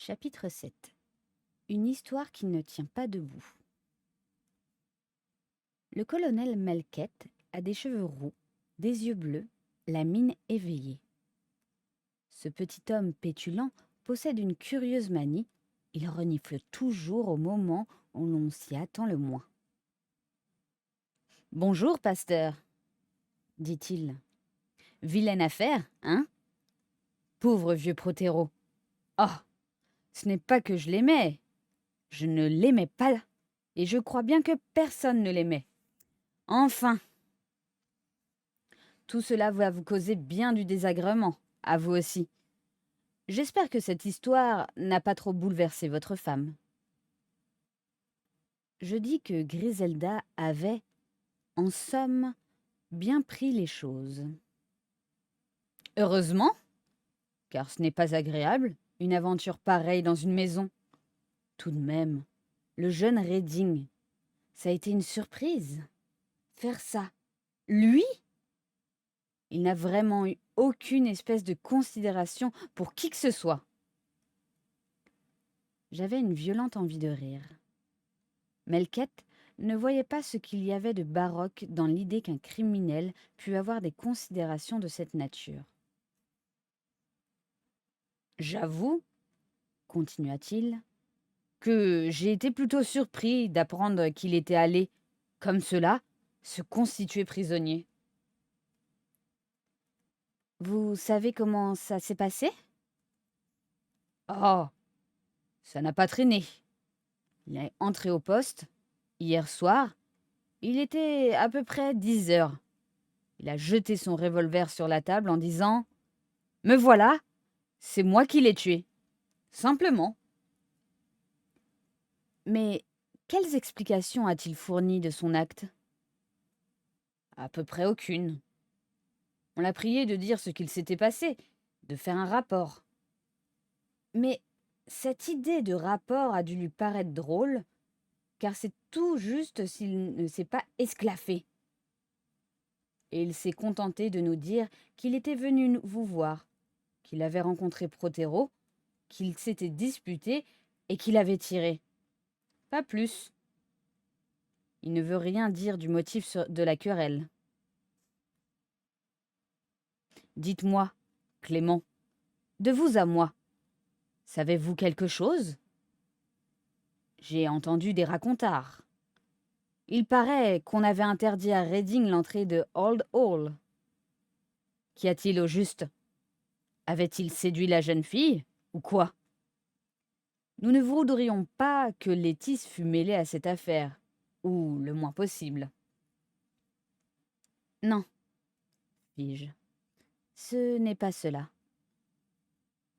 Chapitre 7. Une histoire qui ne tient pas debout. Le colonel Melkett a des cheveux roux, des yeux bleus, la mine éveillée. Ce petit homme pétulant possède une curieuse manie, il renifle toujours au moment où l'on s'y attend le moins. « Bonjour, pasteur, dit-il. Vilaine affaire, hein? Pauvre vieux Protéro. Oh, ce n'est pas que je l'aimais. Je ne l'aimais pas, et je crois bien que personne ne l'aimait. Enfin, tout cela va vous causer bien du désagrément, à vous aussi. J'espère que cette histoire n'a pas trop bouleversé votre femme. » Je dis que Griselda avait, en somme, bien pris les choses. Heureusement, car ce n'est pas agréable, une aventure pareille dans une maison. Tout de même, le jeune Redding, ça a été une surprise. Faire ça, lui? Il n'a vraiment eu aucune espèce de considération pour qui que ce soit. J'avais une violente envie de rire. Melkett ne voyait pas ce qu'il y avait de baroque dans l'idée qu'un criminel pût avoir des considérations de cette nature. « J'avoue, continua-t-il, que j'ai été plutôt surpris d'apprendre qu'il était allé, comme cela, se constituer prisonnier. » Vous savez comment ça s'est passé? Oh, ça n'a pas traîné. Il est entré au poste. Hier soir, il était à peu près 10 heures. Il a jeté son revolver sur la table en disant « Me voilà, c'est moi qui l'ai tué. » Simplement. Mais quelles explications a-t-il fournies de son acte? À peu près aucune. On l'a prié de dire ce qu'il s'était passé, de faire un rapport. Mais cette idée de rapport a dû lui paraître drôle, car c'est tout juste s'il ne s'est pas esclaffé. Et il s'est contenté de nous dire qu'il était venu vous voir, qu'il avait rencontré Protéro, qu'il s'était disputé et qu'il avait tiré. Pas plus. Il ne veut rien dire du motif de la querelle. Dites-moi, Clément, de vous à moi, savez-vous quelque chose? J'ai entendu des racontars. Il paraît qu'on avait interdit à Redding l'entrée de Old Hall. Qu'y a-t-il au juste? Avait-il séduit la jeune fille, ou quoi? Nous ne voudrions pas que Létice fût mêlée à cette affaire, ou le moins possible. Non, fis-je, ce n'est pas cela.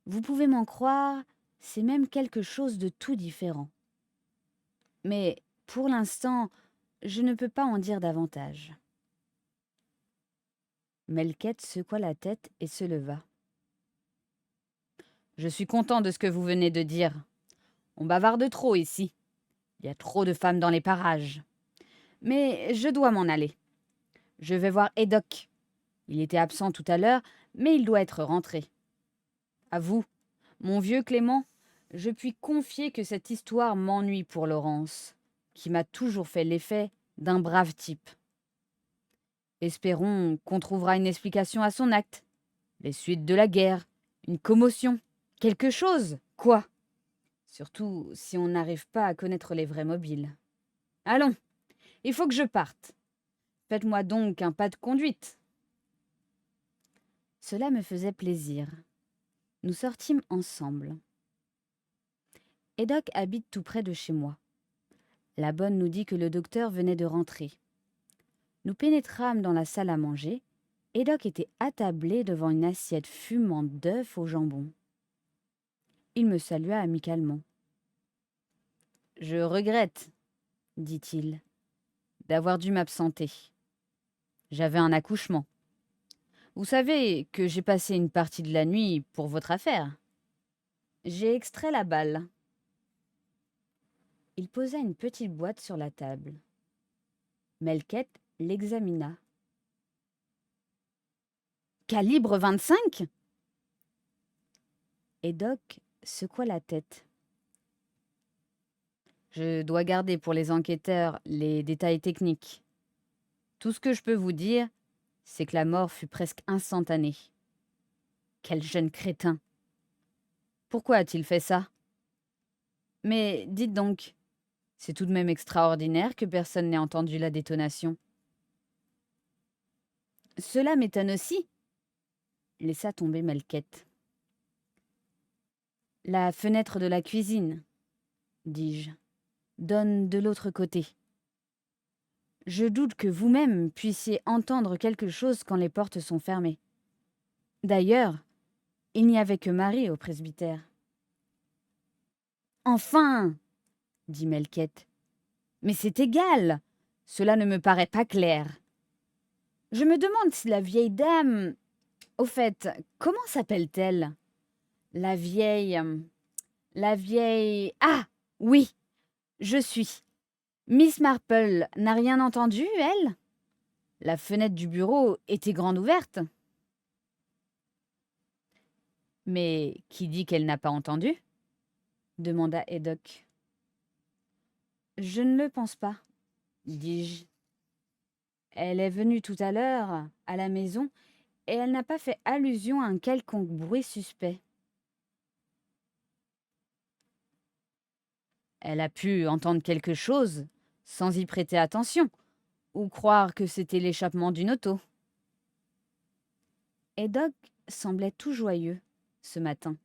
Vous pouvez m'en croire, c'est même quelque chose de tout différent. Mais, pour l'instant, je ne peux pas en dire davantage. Melkett secoua la tête et se leva. Je suis content de ce que vous venez de dire. On bavarde trop ici. Il y a trop de femmes dans les parages. Mais je dois m'en aller. Je vais voir Haydock. Il était absent tout à l'heure, mais il doit être rentré. À vous, mon vieux Clément, je puis confier que cette histoire m'ennuie pour Laurence, qui m'a toujours fait l'effet d'un brave type. Espérons qu'on trouvera une explication à son acte. Les suites de la guerre, une commotion, quelque chose, quoi? Surtout si on n'arrive pas à connaître les vrais mobiles. Allons, il faut que je parte. Faites-moi donc un pas de conduite. Cela me faisait plaisir. Nous sortîmes ensemble. Haydock habite tout près de chez moi. La bonne nous dit que le docteur venait de rentrer. Nous pénétrâmes dans la salle à manger. Haydock était attablé devant une assiette fumante d'œufs au jambon. Il me salua amicalement. « Je regrette, dit-il, d'avoir dû m'absenter. J'avais un accouchement. Vous savez que j'ai passé une partie de la nuit pour votre affaire. J'ai extrait la balle. » Il posa une petite boîte sur la table. Melkett l'examina. « Calibre 25 ?» Haydock secoua la tête. Je dois garder pour les enquêteurs les détails techniques. Tout ce que je peux vous dire, c'est que la mort fut presque instantanée. Quel jeune crétin! Pourquoi a-t-il fait ça? Mais dites donc, c'est tout de même extraordinaire que personne n'ait entendu la détonation. Cela m'étonne aussi, laissa tomber Melquette. La fenêtre de la cuisine, dis-je, donne de l'autre côté. Je doute que vous-même puissiez entendre quelque chose quand les portes sont fermées. D'ailleurs, il n'y avait que Marie au presbytère. Enfin, dit Melquette. Mais c'est égal. Cela ne me paraît pas clair. Je me demande si la vieille dame... Au fait, comment s'appelle-t-elle? La vieille... La vieille... Ah, oui, je suis. Miss Marple n'a rien entendu, elle? La fenêtre du bureau était grande ouverte. Mais qui dit qu'elle n'a pas entendu? Demanda Haydock. Je ne le pense pas, dis-je. Elle est venue tout à l'heure à la maison et elle n'a pas fait allusion à un quelconque bruit suspect. Elle a pu entendre quelque chose sans y prêter attention ou croire que c'était l'échappement d'une auto. Haydock semblait tout joyeux ce matin.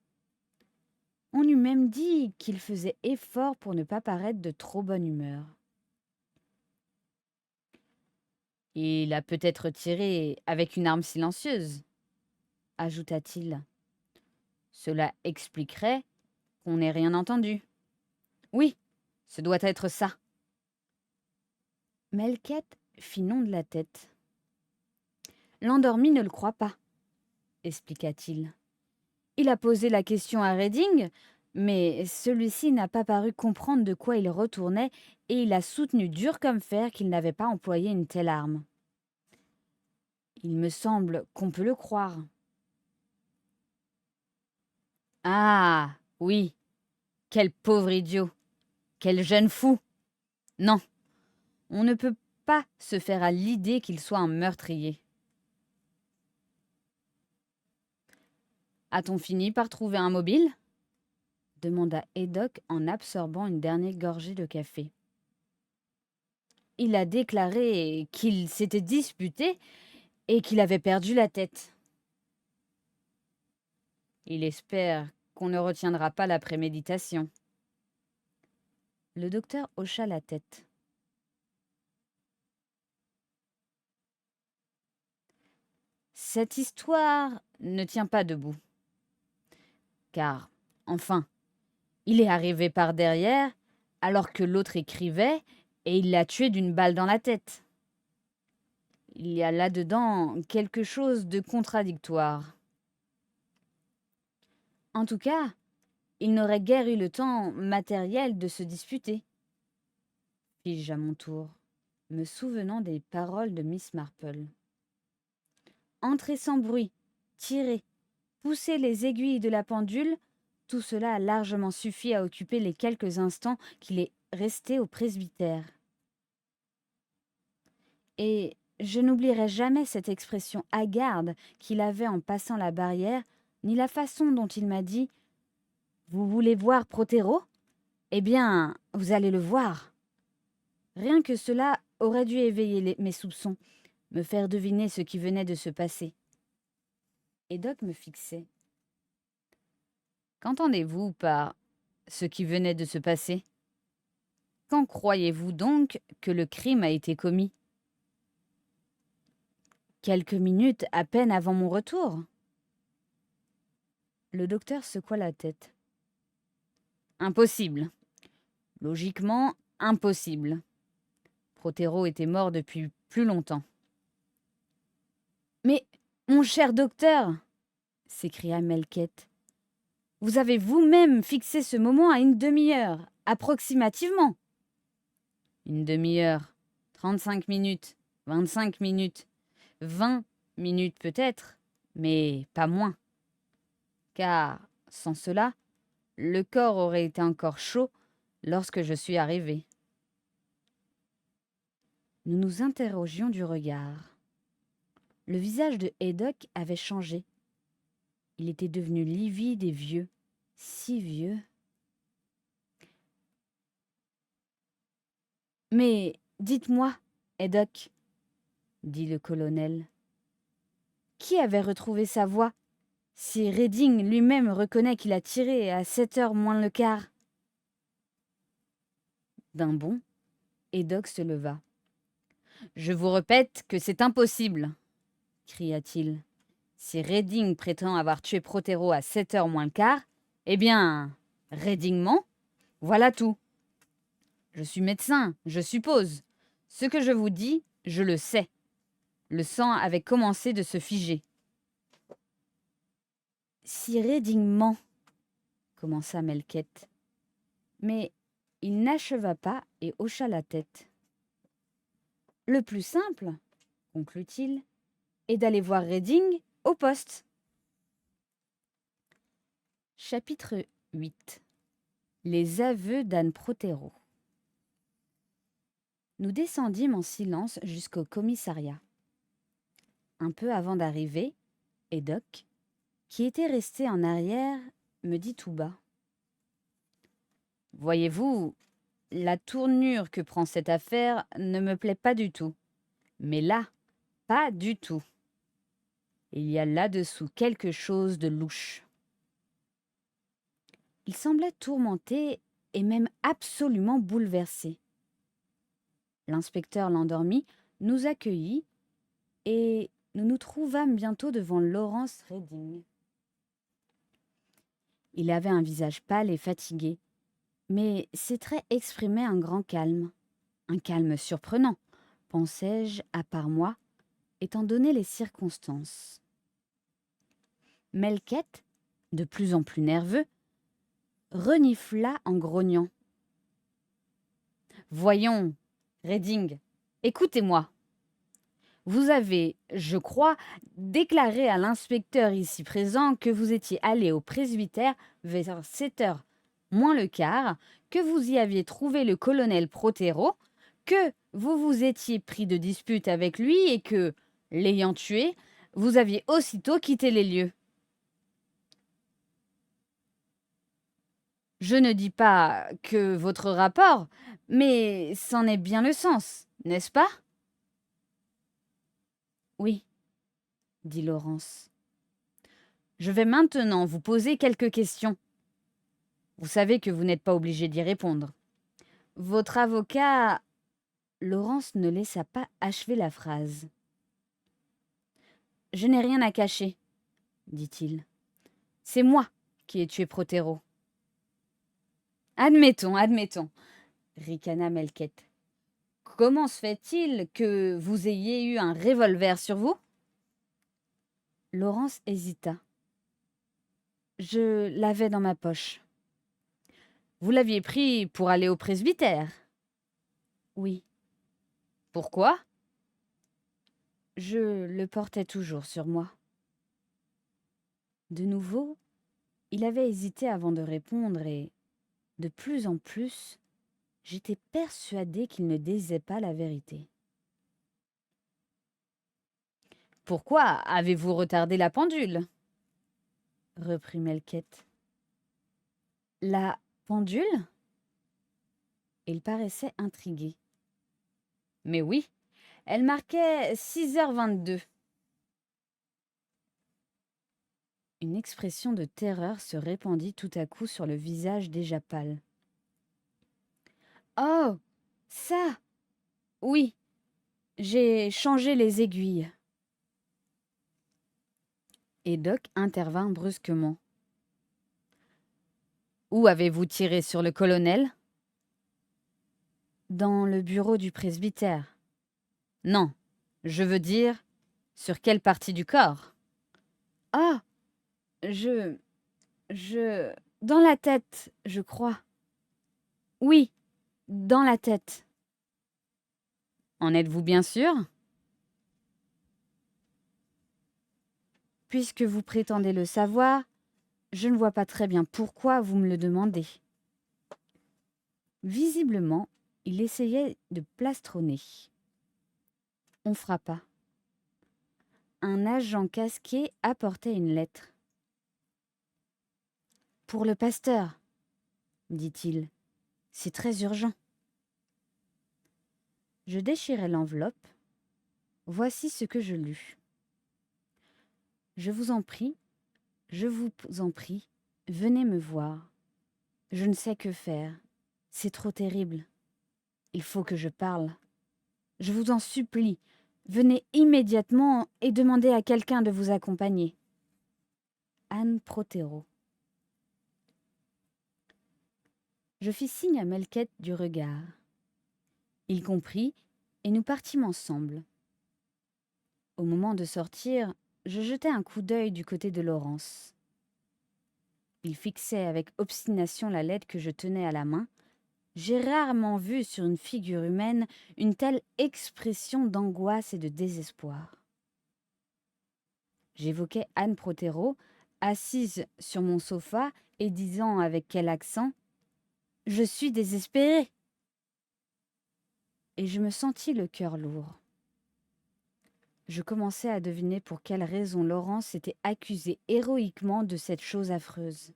On eût même dit qu'il faisait effort pour ne pas paraître de trop bonne humeur. Il a peut-être tiré avec une arme silencieuse, ajouta-t-il. Cela expliquerait qu'on n'ait rien entendu. Oui, ce doit être ça. Melquette fit non de la tête. L'endormi ne le croit pas, expliqua-t-il. Il a posé la question à Reding, mais celui-ci n'a pas paru comprendre de quoi il retournait et il a soutenu dur comme fer qu'il n'avait pas employé une telle arme. Il me semble qu'on peut le croire. Ah, oui, quel pauvre idiot, quel jeune fou. Non, on ne peut pas se faire à l'idée qu'il soit un meurtrier. A-t-on fini par trouver un mobile? Demanda Haydock en absorbant une dernière gorgée de café. Il a déclaré qu'il s'était disputé et qu'il avait perdu la tête. Il espère qu'on ne retiendra pas la préméditation. Le docteur hocha la tête. Cette histoire ne tient pas debout. Car, enfin, il est arrivé par derrière alors que l'autre écrivait et il l'a tué d'une balle dans la tête. Il y a là-dedans quelque chose de contradictoire. En tout cas, il n'aurait guère eu le temps matériel de se disputer, fis-je à mon tour, me souvenant des paroles de Miss Marple. Entrer sans bruit, tirer, pousser les aiguilles de la pendule, tout cela a largement suffi à occuper les quelques instants qu'il est resté au presbytère. Et je n'oublierai jamais cette expression hagarde qu'il avait en passant la barrière, ni la façon dont il m'a dit « Vous voulez voir Protéro? Eh bien, vous allez le voir. » Rien que cela aurait dû éveiller mes soupçons, me faire deviner ce qui venait de se passer. Haydock me fixait. Qu'entendez-vous par ce qui venait de se passer? Quand croyez-vous donc que le crime a été commis? Quelques minutes à peine avant mon retour. Le docteur secoua la tête. Impossible. Logiquement, impossible. Protéro était mort depuis plus longtemps. Mais, mon cher docteur, s'écria Melquette, vous avez vous-même fixé ce moment à une demi-heure, approximativement. Une demi-heure, 35 minutes, 25 minutes, 20 minutes peut-être, mais pas moins. Car, sans cela, le corps aurait été encore chaud lorsque je suis arrivé. Nous nous interrogions du regard. Le visage de Haydock avait changé. Il était devenu livide et vieux, si vieux. « Mais dites-moi, Haydock, dit le colonel, qui avait retrouvé sa voix, si Redding lui-même reconnaît qu'il a tiré à 7h moins le quart ?» D'un bond, Haydock se leva. « Je vous répète que c'est impossible, cria-t-il. Si Redding prétend avoir tué Prothero à 7h moins le quart, eh bien, Redding ment, voilà tout. Je suis médecin, je suppose. Ce que je vous dis, je le sais. Le sang avait commencé de se figer. Si Redding ment, commença Melkett. Mais il n'acheva pas et hocha la tête. Le plus simple, conclut-il, est d'aller voir Redding au poste. Chapitre 8. Les aveux d'Anne Prothero. Nous descendîmes en silence jusqu'au commissariat. Un peu avant d'arriver, Haydock, qui était resté en arrière, me dit tout bas. « Voyez-vous, la tournure que prend cette affaire ne me plaît pas du tout. Mais là, pas du tout. Il y a là-dessous quelque chose de louche. » Il semblait tourmenté et même absolument bouleversé. L'inspecteur l'endormit, nous accueillit et nous nous trouvâmes bientôt devant Lawrence Redding. Il avait un visage pâle et fatigué, mais ses traits exprimaient un grand calme. Un calme surprenant, pensai-je à part moi, étant donné les circonstances. Melkett, de plus en plus nerveux, renifla en grognant. « Voyons, Redding, écoutez-moi. Vous avez, je crois, déclaré à l'inspecteur ici présent que vous étiez allé au presbytère vers 7h moins le quart, que vous y aviez trouvé le colonel Prothero, que vous vous étiez pris de dispute avec lui et que, l'ayant tué, vous aviez aussitôt quitté les lieux. Je ne dis pas que votre rapport, mais c'en est bien le sens, n'est-ce pas ? » « Oui, » dit Lawrence. « Je vais maintenant vous poser quelques questions. Vous savez que vous n'êtes pas obligé d'y répondre. Votre avocat... » Lawrence ne laissa pas achever la phrase. « Je n'ai rien à cacher, » dit-il. « C'est moi qui ai tué Prothero. »« Admettons, admettons, » ricana Melkett. « Comment se fait-il que vous ayez eu un revolver sur vous ?» Lawrence hésita. « Je l'avais dans ma poche. »« Vous l'aviez pris pour aller au presbytère ?»« Oui. »« Pourquoi ?»« Je le portais toujours sur moi. » De nouveau, il avait hésité avant de répondre et, de plus en plus, j'étais persuadée qu'il ne disait pas la vérité. « Pourquoi avez-vous retardé la pendule ?» reprit Melkett. « La pendule ?» Il paraissait intrigué. « Mais oui, elle marquait 6h22. » Une expression de terreur se répandit tout à coup sur le visage déjà pâle. « Oh, ça ! Oui, j'ai changé les aiguilles. » Haydock intervint brusquement. « Où avez-vous tiré sur le colonel ? » « Dans le bureau du presbytère. »« Non, je veux dire, sur quelle partie du corps ? » « Ah, dans la tête, je crois. »« Oui, dans la tête. »« En êtes-vous bien sûr ? » ?»« Puisque vous prétendez le savoir, Je ne vois pas très bien pourquoi vous me le demandez. Visiblement, il essayait de plastronner. On frappa. Un agent casqué apportait une lettre. Pour le pasteur, dit-il. C'est très urgent. Je déchirai l'enveloppe. Voici ce que je lus. Je vous en prie, venez me voir. Je ne sais que faire. C'est trop terrible. Il faut que je parle. Je vous en supplie, venez immédiatement et demandez à quelqu'un de vous accompagner. Anne Prothero. Je fis signe à Melquette du regard. Il comprit et nous partîmes ensemble. Au moment de sortir, je jetai un coup d'œil du côté de Laurence. Il fixait avec obstination la lettre que je tenais à la main. J'ai rarement vu sur une figure humaine une telle expression d'angoisse et de désespoir. J'évoquai Anne Prothero, assise sur mon sofa et disant avec quel accent « Je suis désespérée !» Et je me sentis le cœur lourd. Je commençais à deviner pour quelle raison Laurence s'était accusée héroïquement de cette chose affreuse.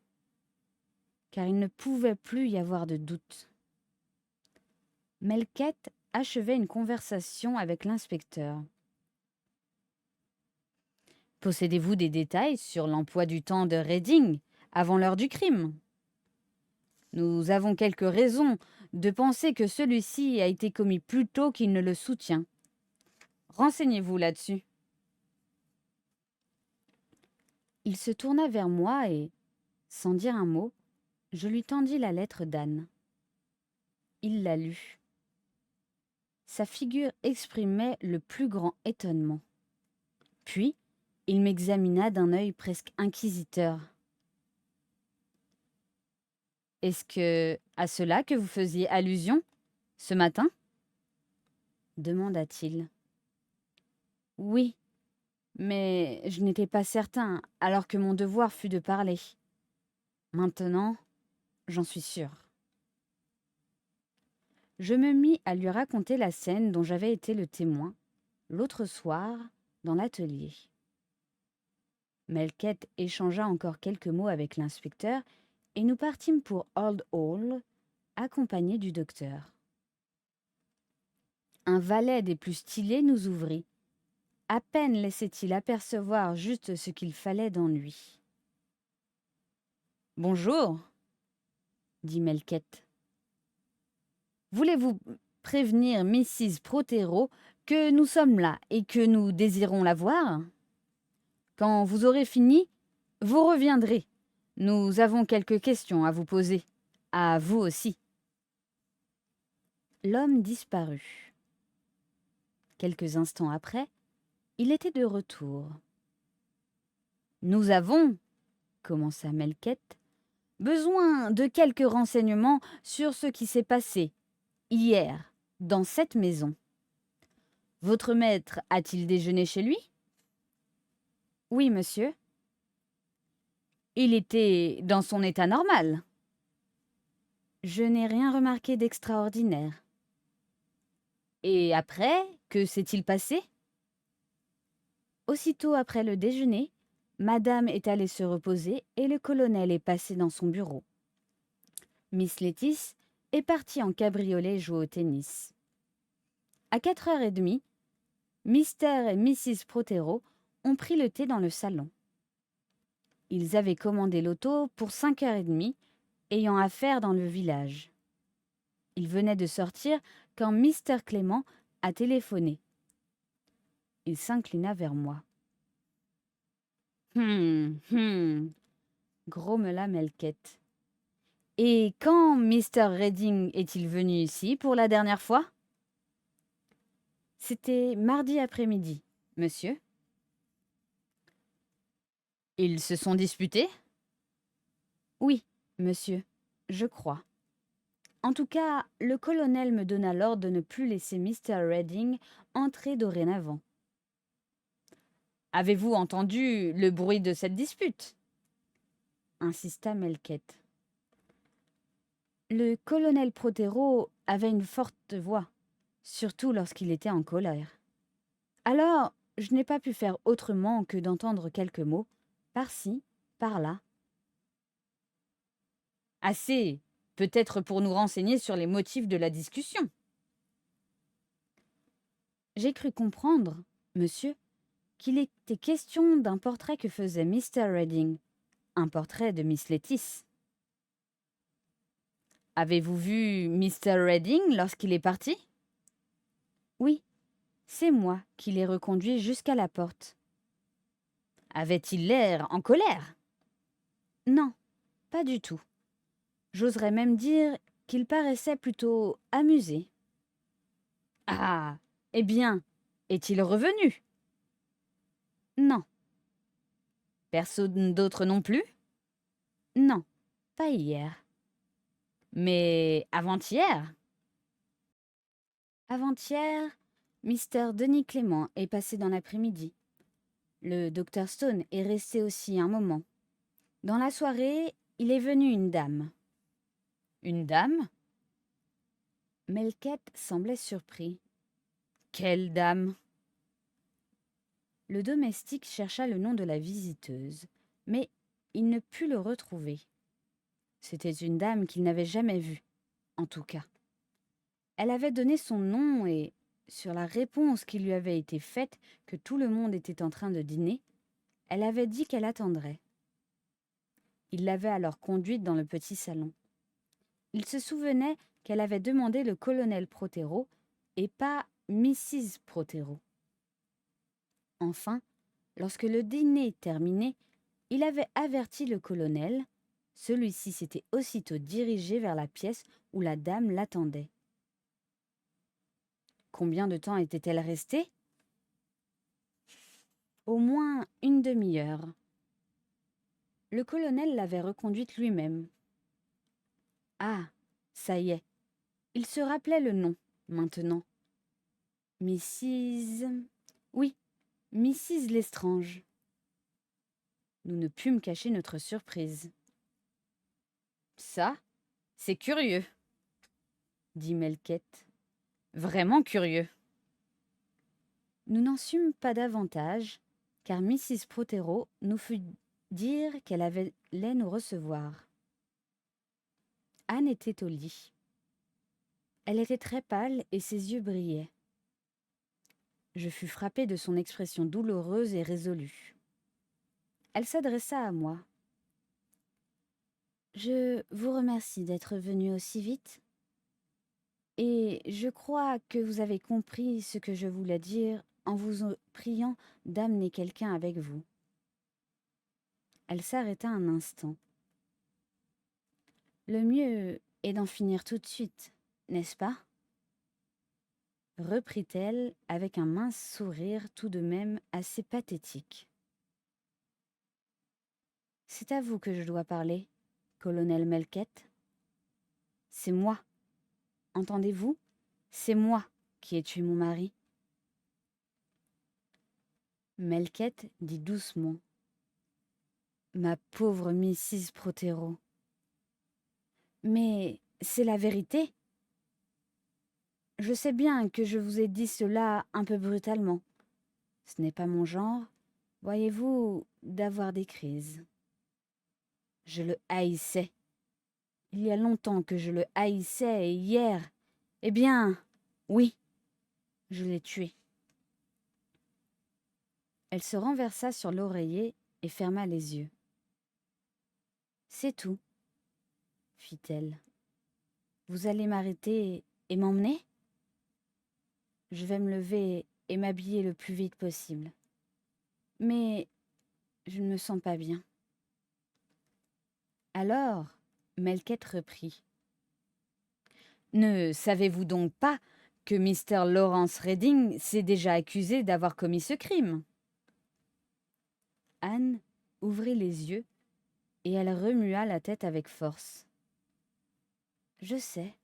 Car il ne pouvait plus y avoir de doute. Melquette achevait une conversation avec l'inspecteur. « Possédez-vous des détails sur l'emploi du temps de Redding avant l'heure du crime ? Nous avons quelques raisons de penser que celui-ci a été commis plus tôt qu'il ne le soutient. Renseignez-vous là-dessus. » Il se tourna vers moi et, sans dire un mot, je lui tendis la lettre d'Anne. Il la lut. Sa figure exprimait le plus grand étonnement. Puis, il m'examina d'un œil presque inquisiteur. « Est-ce à cela que vous faisiez allusion, ce matin ?» demanda-t-il. « Oui, mais je n'étais pas certain, alors que mon devoir fut de parler. Maintenant, j'en suis sûr. » Je me mis à lui raconter la scène dont j'avais été le témoin, l'autre soir, dans l'atelier. Melquette échangea encore quelques mots avec l'inspecteur et nous partîmes pour Old Hall, accompagnés du docteur. Un valet des plus stylés nous ouvrit. À peine laissait-il apercevoir juste ce qu'il fallait dans lui. « Bonjour, » dit Melquette. « Voulez-vous prévenir Mrs. Prothero que nous sommes là et que nous désirons la voir ? Quand vous aurez fini, vous reviendrez. Nous avons quelques questions à vous poser. À vous aussi. » L'homme disparut. Quelques instants après, il était de retour. « Nous avons, » commença Melquette, « besoin de quelques renseignements sur ce qui s'est passé hier dans cette maison. Votre maître a-t-il déjeuné chez lui ? » ?»« Oui, monsieur. » »« Il était dans son état normal ? » ?»« Je n'ai rien remarqué d'extraordinaire. » »« Et après, que s'est-il passé ? » ?»« Aussitôt après le déjeuner, Madame est allée se reposer et le colonel est passé dans son bureau. Miss Lettice est partie en cabriolet jouer au tennis. À 4h30, Mr. et Mrs. Prothero ont pris le thé dans le salon. Ils avaient commandé l'auto pour 5h30, ayant affaire dans le village. Ils venaient de sortir quand Mr. Clément a téléphoné. Il s'inclina vers moi. « grommela Melquette. « Et quand Mr. Redding est-il venu ici pour la dernière fois ? » ?»« C'était mardi après-midi, monsieur. » »« Ils se sont disputés ? » ?»« Oui, monsieur, je crois. En tout cas, le colonel me donna l'ordre de ne plus laisser Mr. Redding entrer dorénavant. » »« Avez-vous entendu le bruit de cette dispute ? » ?»« insista Melquette. Le colonel Prothero avait une forte voix, surtout lorsqu'il était en colère. Alors, je n'ai pas pu faire autrement que d'entendre quelques mots, par-ci, par-là. Assez, peut-être pour nous renseigner sur les motifs de la discussion. J'ai cru comprendre, monsieur, qu'il était question d'un portrait que faisait Mr. Redding, un portrait de Miss Lettice. Avez-vous vu Mr. Redding lorsqu'il est parti? Oui, c'est moi qui l'ai reconduit jusqu'à la porte. Avait-il l'air en colère? Non, pas du tout. J'oserais même dire qu'il paraissait plutôt amusé. Ah, eh bien, est-il revenu? Non. Personne d'autre non plus? Non, pas hier. Mais avant-hier? Avant-hier, Mr. Denis Clément est passé dans l'après-midi. Le docteur Stone est resté aussi un moment. Dans la soirée, il est venu une dame. Une dame? Melquette semblait surpris. Quelle dame? Le domestique chercha le nom de la visiteuse, mais il ne put le retrouver. C'était une dame qu'il n'avait jamais vue, en tout cas. Elle avait donné son nom et, sur la réponse qui lui avait été faite que tout le monde était en train de dîner, elle avait dit qu'elle attendrait. Il l'avait alors conduite dans le petit salon. Il se souvenait qu'elle avait demandé le colonel Prothero et pas Mrs. Prothero. Enfin, lorsque le dîner terminé, il avait averti le colonel. Celui-ci s'était aussitôt dirigé vers la pièce où la dame l'attendait. Combien de temps était-elle restée? Au moins une demi-heure. Le colonel l'avait reconduite lui-même. Ah, ça y est, il se rappelait le nom, maintenant. Mrs. Oui, Mrs. Lestrange. Nous ne pûmes cacher notre surprise. Ça, c'est curieux, dit Melquette. Vraiment curieux. Nous n'en sûmes pas davantage, car Mrs. Prothero nous fit dire qu'elle allait nous recevoir. Anne était au lit. Elle était très pâle et ses yeux brillaient. Je fus frappée de son expression douloureuse et résolue. Elle s'adressa à moi. « Je vous remercie d'être venu aussi vite, et je crois que vous avez compris ce que je voulais dire en vous priant d'amener quelqu'un avec vous. » Elle s'arrêta un instant. « Le mieux est d'en finir tout de suite, n'est-ce pas ?» reprit-elle avec un mince sourire tout de même assez pathétique. « C'est à vous que je dois parler, colonel Melquette. C'est moi. Entendez-vous? C'est moi qui ai tué mon mari. » Melquette dit doucement. « Ma pauvre Mrs. Prothero. »« Mais c'est la vérité. Je sais bien que je vous ai dit cela un peu brutalement. Ce n'est pas mon genre, voyez-vous, d'avoir des crises. Je le haïssais. Il y a longtemps que je le haïssais et hier, eh bien, oui, je l'ai tué. » Elle se renversa sur l'oreiller et ferma les yeux. « C'est tout, fit-elle. Vous allez m'arrêter et m'emmener? Je vais me lever et m'habiller le plus vite possible. Mais je ne me sens pas bien. » Alors, Melquette reprit. « Ne savez-vous donc pas que Mr. Lawrence Redding s'est déjà accusé d'avoir commis ce crime? » Anne ouvrit les yeux et elle remua la tête avec force. « Je sais, »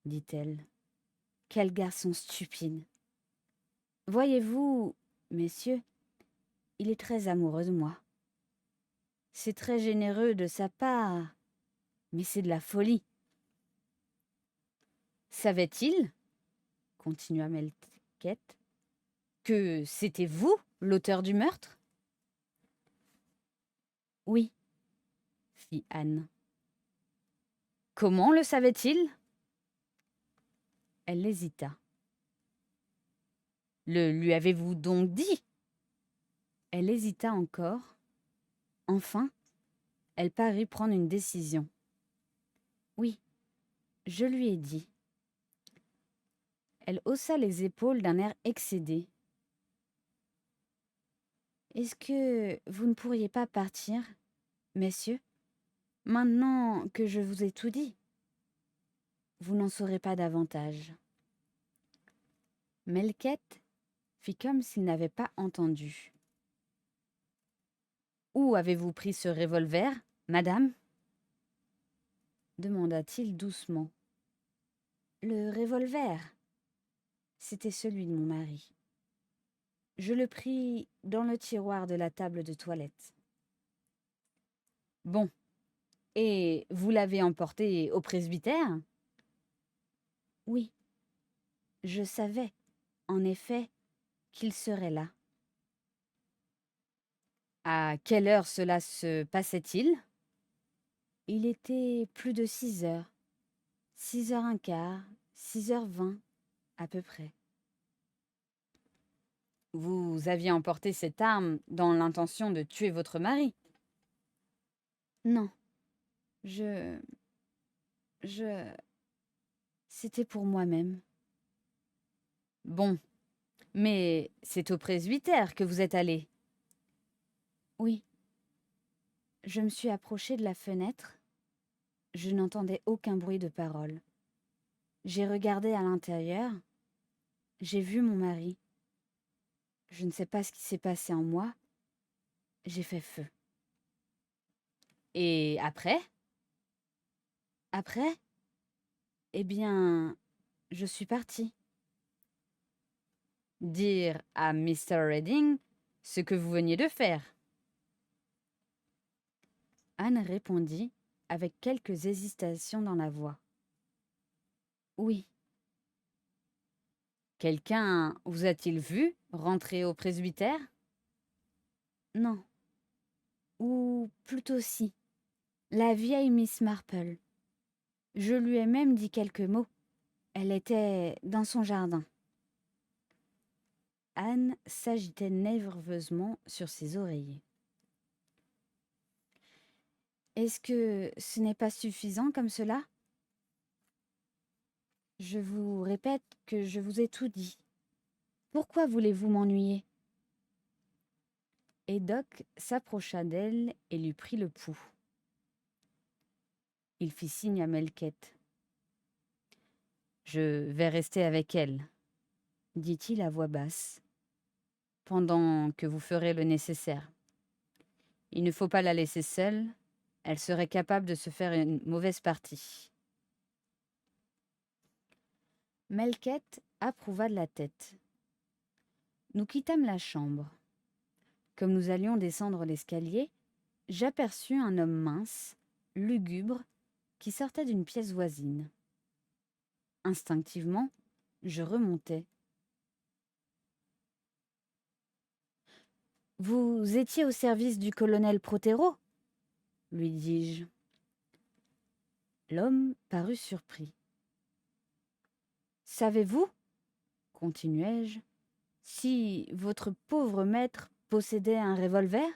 dit-elle. « Quel garçon stupide! Voyez-vous, messieurs, il est très amoureux de moi. » C'est très généreux de sa part, mais c'est de la folie. Savait-il, continua Melquette, que c'était vous l'auteur du meurtre? Oui, fit Anne. Comment le savait-il? Elle hésita. Le lui avez-vous donc dit? Elle hésita encore. Enfin, elle parut prendre une décision. Oui, je lui ai dit. Elle haussa les épaules d'un air excédé. Est-ce que vous ne pourriez pas partir, messieurs, maintenant que je vous ai tout dit? Vous n'en saurez pas davantage. Melquette fit comme s'il n'avait pas entendu. Où avez-vous pris ce revolver, madame? Demanda-t-il doucement. Le revolver, c'était celui de mon mari. Je le pris dans le tiroir de la table de toilette. Bon, et vous l'avez emporté au presbytère? Oui, je savais, en effet, qu'il serait là. À quelle heure cela se passait-il? Il était plus de 6 heures, 6h15, 6h20, à peu près. Vous aviez emporté cette arme dans l'intention de tuer votre mari? Non, je... C'était pour moi-même. Bon, mais c'est au presbytère que vous êtes allé? Oui. Je me suis approchée de la fenêtre. Je n'entendais aucun bruit de parole. J'ai regardé à l'intérieur. J'ai vu mon mari. Je ne sais pas ce qui s'est passé en moi. J'ai fait feu. Et après? Après? Eh bien, je suis partie. Dire à Mr. Redding ce que vous veniez de faire. Anne répondit avec quelques hésitations dans la voix. Oui. Quelqu'un vous a-t-il vu rentrer au presbytère? Non. Ou plutôt si. La vieille Miss Marple. Je lui ai même dit quelques mots. Elle était dans son jardin. Anne s'agitait nerveusement sur ses oreillers. Est-ce que ce n'est pas suffisant comme cela? Je vous répète que je vous ai tout dit. Pourquoi voulez-vous m'ennuyer? Et Doc s'approcha d'elle et lui prit le pouls. Il fit signe à Melquette. Je vais rester avec elle, dit-il à voix basse, pendant que vous ferez le nécessaire. Il ne faut pas la laisser seule, elle serait capable de se faire une mauvaise partie. Melquette approuva de la tête. Nous quittâmes la chambre. Comme nous allions descendre l'escalier, j'aperçus un homme mince, lugubre, qui sortait d'une pièce voisine. Instinctivement, je remontai. « Vous étiez au service du colonel Prothero ?» lui dis-je. L'homme parut surpris. « Savez-vous, continuai-je, si votre pauvre maître possédait un revolver? »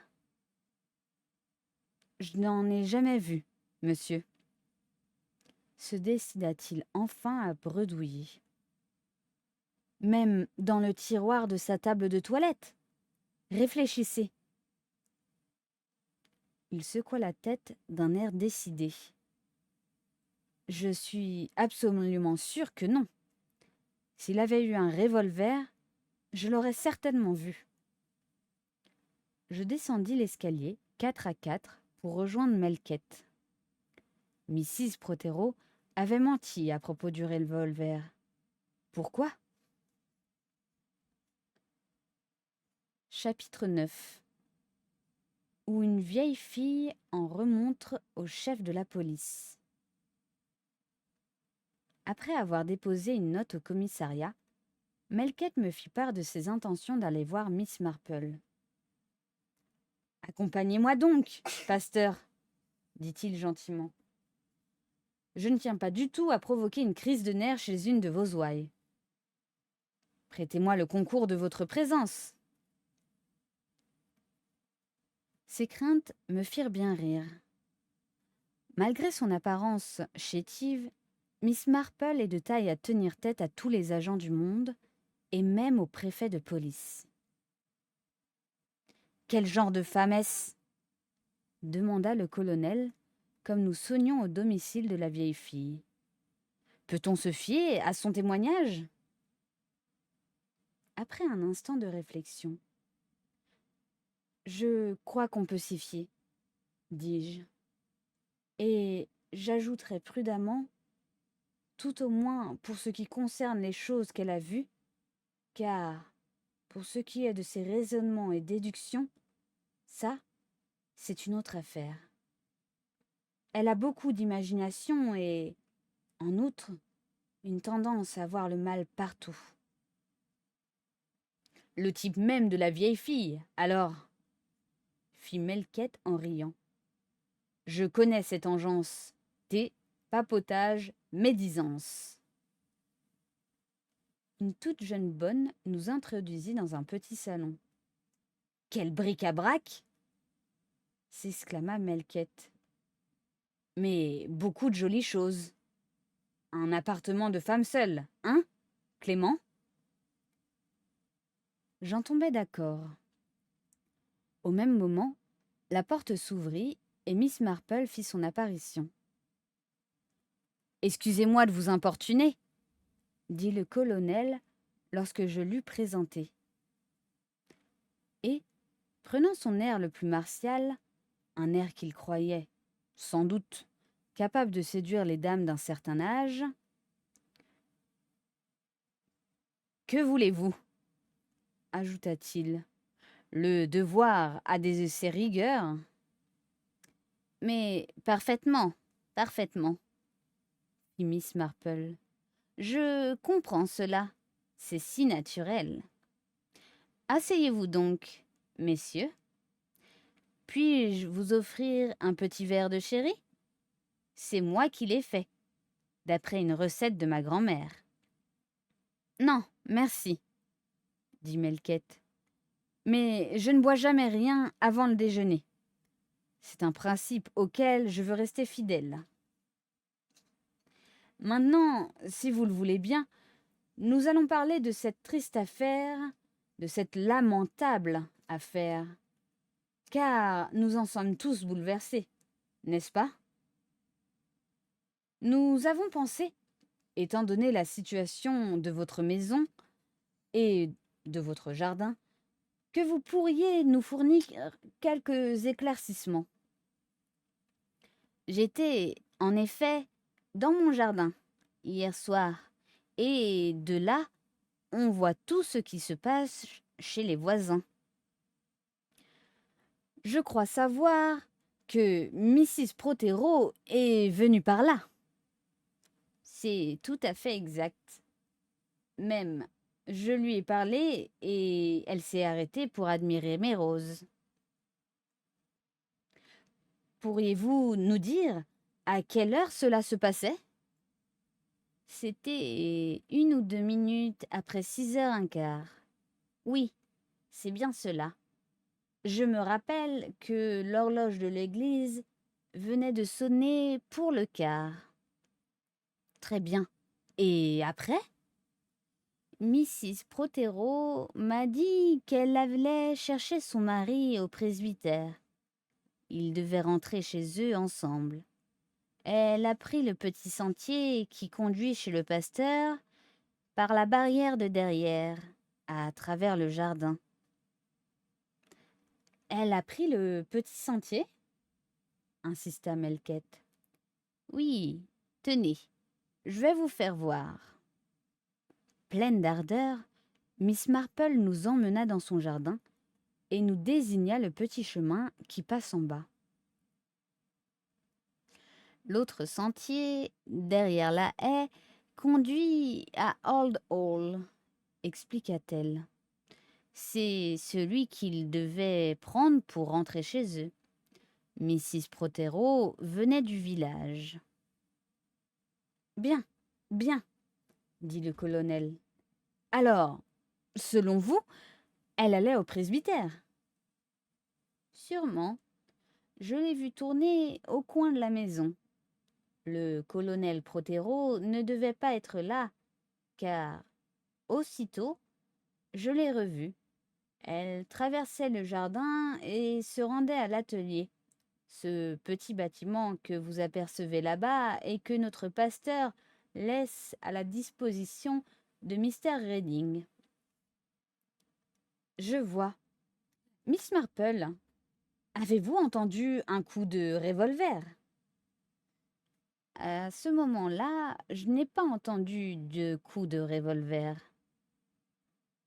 « Je n'en ai jamais vu, monsieur. » Se décida-t-il enfin à bredouiller. « Même dans le tiroir de sa table de toilette? Réfléchissez. » Il secoua la tête d'un air décidé. « Je suis absolument sûr que non. S'il avait eu un revolver, je l'aurais certainement vu. » Je descendis l'escalier, 4 à 4, pour rejoindre Melquette. Mrs. Prothero avait menti à propos du revolver. Pourquoi? Chapitre 9. où une vieille fille en remontre au chef de la police. Après avoir déposé une note au commissariat, Melkett me fit part de ses intentions d'aller voir Miss Marple. « Accompagnez-moi donc, pasteur, dit-il gentiment. Je ne tiens pas du tout à provoquer une crise de nerfs chez une de vos ouailles. Prêtez-moi le concours de votre présence. » Ces craintes me firent bien rire. Malgré son apparence chétive, Miss Marple est de taille à tenir tête à tous les agents du monde, et même au préfet de police. « Quel genre de femme est-ce » demanda le colonel, comme nous sonnions au domicile de la vieille fille. « Peut-on se fier à son témoignage ?» Après un instant de réflexion, « Je crois qu'on peut s'y fier, dis-je, et j'ajouterai prudemment, tout au moins pour ce qui concerne les choses qu'elle a vues, car pour ce qui est de ses raisonnements et déductions, ça, c'est une autre affaire. Elle a beaucoup d'imagination et, en outre, une tendance à voir le mal partout. » « Le type même de la vieille fille, alors ?» fit Melkett en riant. « Je connais cette engeance. Thé, papotage, médisance. » Une toute jeune bonne nous introduisit dans un petit salon. « Quel bric-à-brac !» s'exclama Melkett. « Mais beaucoup de jolies choses. Un appartement de femme seule, hein, Clément ?» J'en tombais d'accord. Au même moment, la porte s'ouvrit et Miss Marple fit son apparition. « Excusez-moi de vous importuner, » dit le colonel lorsque je l'eus présenté. Et, prenant son air le plus martial, un air qu'il croyait, sans doute, capable de séduire les dames d'un certain âge, « Que voulez-vous » ajouta-t-il. « Le devoir a ses rigueurs. » « Mais parfaitement, parfaitement, » fit Miss Marple. « Je comprends cela, c'est si naturel. Asseyez-vous donc, messieurs. Puis-je vous offrir un petit verre de sherry? C'est moi qui l'ai fait, d'après une recette de ma grand-mère. »« Non, merci, » dit Melkett. « Mais je ne bois jamais rien avant le déjeuner. C'est un principe auquel je veux rester fidèle. Maintenant, si vous le voulez bien, nous allons parler de cette triste affaire, de cette lamentable affaire, car nous en sommes tous bouleversés, n'est-ce pas? Nous avons pensé, étant donné la situation de votre maison et de votre jardin, que vous pourriez nous fournir quelques éclaircissements. J'étais, en effet, dans mon jardin hier soir, et de là, on voit tout ce qui se passe chez les voisins. Je crois savoir que Mrs. Prothero est venue par là. C'est tout à fait exact. Même, je lui ai parlé et elle s'est arrêtée pour admirer mes roses. Pourriez-vous nous dire à quelle heure cela se passait? C'était 1 ou 2 minutes après 6h15. Oui, c'est bien cela. Je me rappelle que l'horloge de l'église venait de sonner pour le quart. Très bien. Et après? Mrs. Prothero m'a dit qu'elle allait chercher son mari au presbytère. Ils devaient rentrer chez eux ensemble. Elle a pris le petit sentier qui conduit chez le pasteur par la barrière de derrière, à travers le jardin. « Elle a pris le petit sentier ?» insista Melkett. « Oui, tenez, je vais vous faire voir. » Pleine d'ardeur, Miss Marple nous emmena dans son jardin et nous désigna le petit chemin qui passe en bas. L'autre sentier, derrière la haie, conduit à Old Hall, expliqua-t-elle. C'est celui qu'ils devaient prendre pour rentrer chez eux. Mrs. Prothero venait du village. Bien, bien, dit le colonel. Alors, selon vous, elle allait au presbytère? Sûrement. Je l'ai vue tourner au coin de la maison. Le colonel Prothero ne devait pas être là, car aussitôt, je l'ai revue. Elle traversait le jardin et se rendait à l'atelier, ce petit bâtiment que vous apercevez là-bas et que notre pasteur laisse à la disposition de Mr. Redding. Je vois. Miss Marple, avez-vous entendu un coup de revolver? À ce moment-là, je n'ai pas entendu de coup de revolver.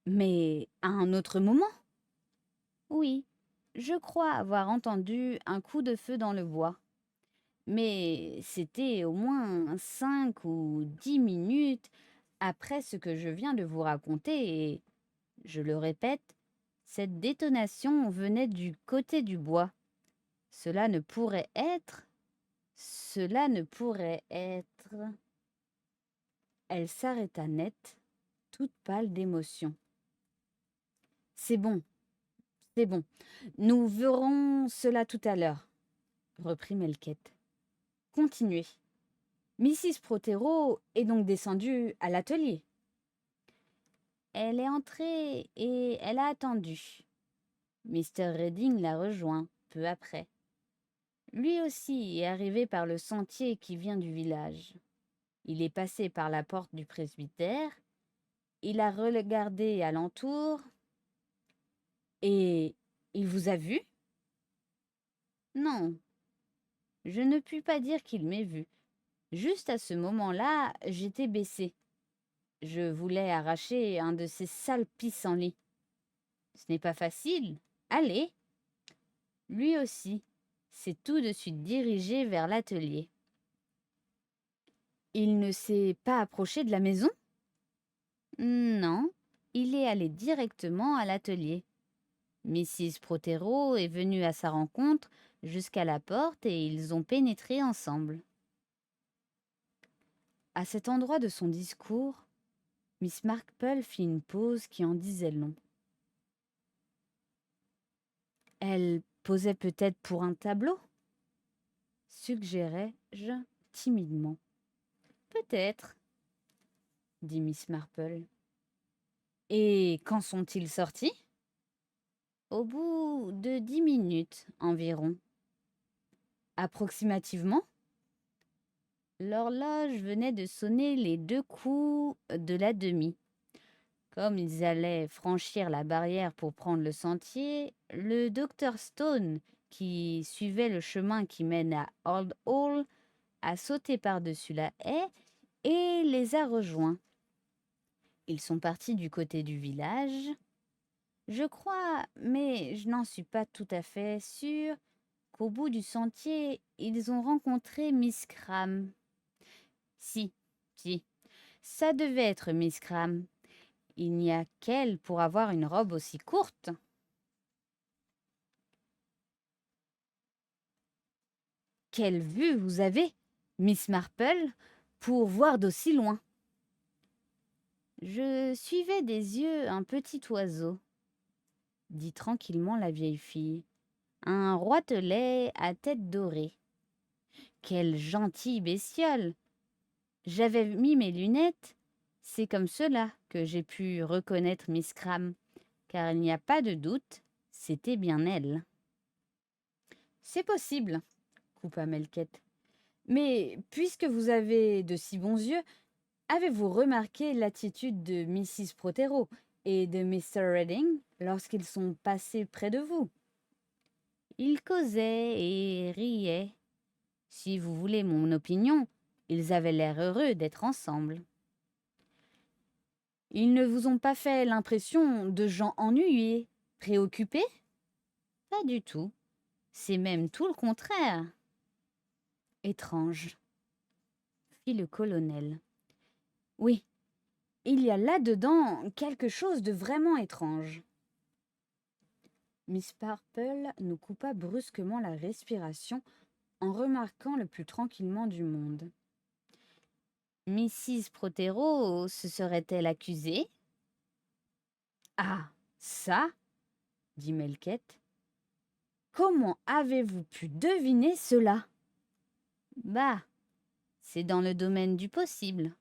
Mais à un autre moment? Oui, je crois avoir entendu un coup de feu dans le bois. Mais c'était au moins 5 ou 10 minutes après ce que je viens de vous raconter et, je le répète, cette détonation venait du côté du bois. Cela ne pourrait être... Cela ne pourrait être... Elle s'arrêta net, toute pâle d'émotion. C'est bon, c'est bon. Nous verrons cela tout à l'heure, reprit Melquette. Continuez. Mrs. Prothero est donc descendue à l'atelier. Elle est entrée et elle a attendu. Mr. Redding l'a rejoint peu après. Lui aussi est arrivé par le sentier qui vient du village. Il est passé par la porte du presbytère, il a regardé alentour et il vous a vu? Non, je ne puis pas dire qu'il m'ait vu. Juste à ce moment-là, j'étais baissée. Je voulais arracher un de ces sales pissenlits. Ce n'est pas facile. Allez. Lui aussi s'est tout de suite dirigé vers l'atelier. Il ne s'est pas approché de la maison? Non, il est allé directement à l'atelier. Mrs. Prothero est venue à sa rencontre jusqu'à la porte et ils ont pénétré ensemble. À cet endroit de son discours, Miss Marple fit une pause qui en disait long. Elle posait peut-être pour un tableau? Suggérai-je timidement. Peut-être, dit Miss Marple. Et quand sont-ils sortis? Au bout de 10 minutes environ. Approximativement? L'horloge venait de sonner les 2 coups de la demie. Comme ils allaient franchir la barrière pour prendre le sentier, le docteur Stone, qui suivait le chemin qui mène à Old Hall, a sauté par-dessus la haie et les a rejoints. Ils sont partis du côté du village. Je crois, mais je n'en suis pas tout à fait sûre, qu'au bout du sentier, ils ont rencontré Miss Cram. Si, ça devait être Miss Cram. Il n'y a qu'elle pour avoir une robe aussi courte. Quelle vue vous avez, Miss Marple, pour voir d'aussi loin? Je suivais des yeux un petit oiseau, dit tranquillement la vieille fille, un roitelet à tête dorée. Quelle gentille bestiole! J'avais mis mes lunettes, c'est comme cela que j'ai pu reconnaître Miss Cram, car il n'y a pas de doute, c'était bien elle. C'est possible, coupa Melquette. Mais puisque vous avez de si bons yeux, avez-vous remarqué l'attitude de Mrs. Prothero et de Mr. Redding lorsqu'ils sont passés près de vous? Ils causaient et riaient. Si vous voulez mon opinion, ils avaient l'air heureux d'être ensemble. Ils ne vous ont pas fait l'impression de gens ennuyés, préoccupés? Pas du tout. C'est même tout le contraire. Étrange, fit le colonel. Oui, il y a là-dedans quelque chose de vraiment étrange. Miss Marple nous coupa brusquement la respiration en remarquant le plus tranquillement du monde. Mrs. Prothero se serait-elle accusée? Ah, ça, dit Melquette. Comment avez-vous pu deviner cela? Bah, c'est dans le domaine du possible.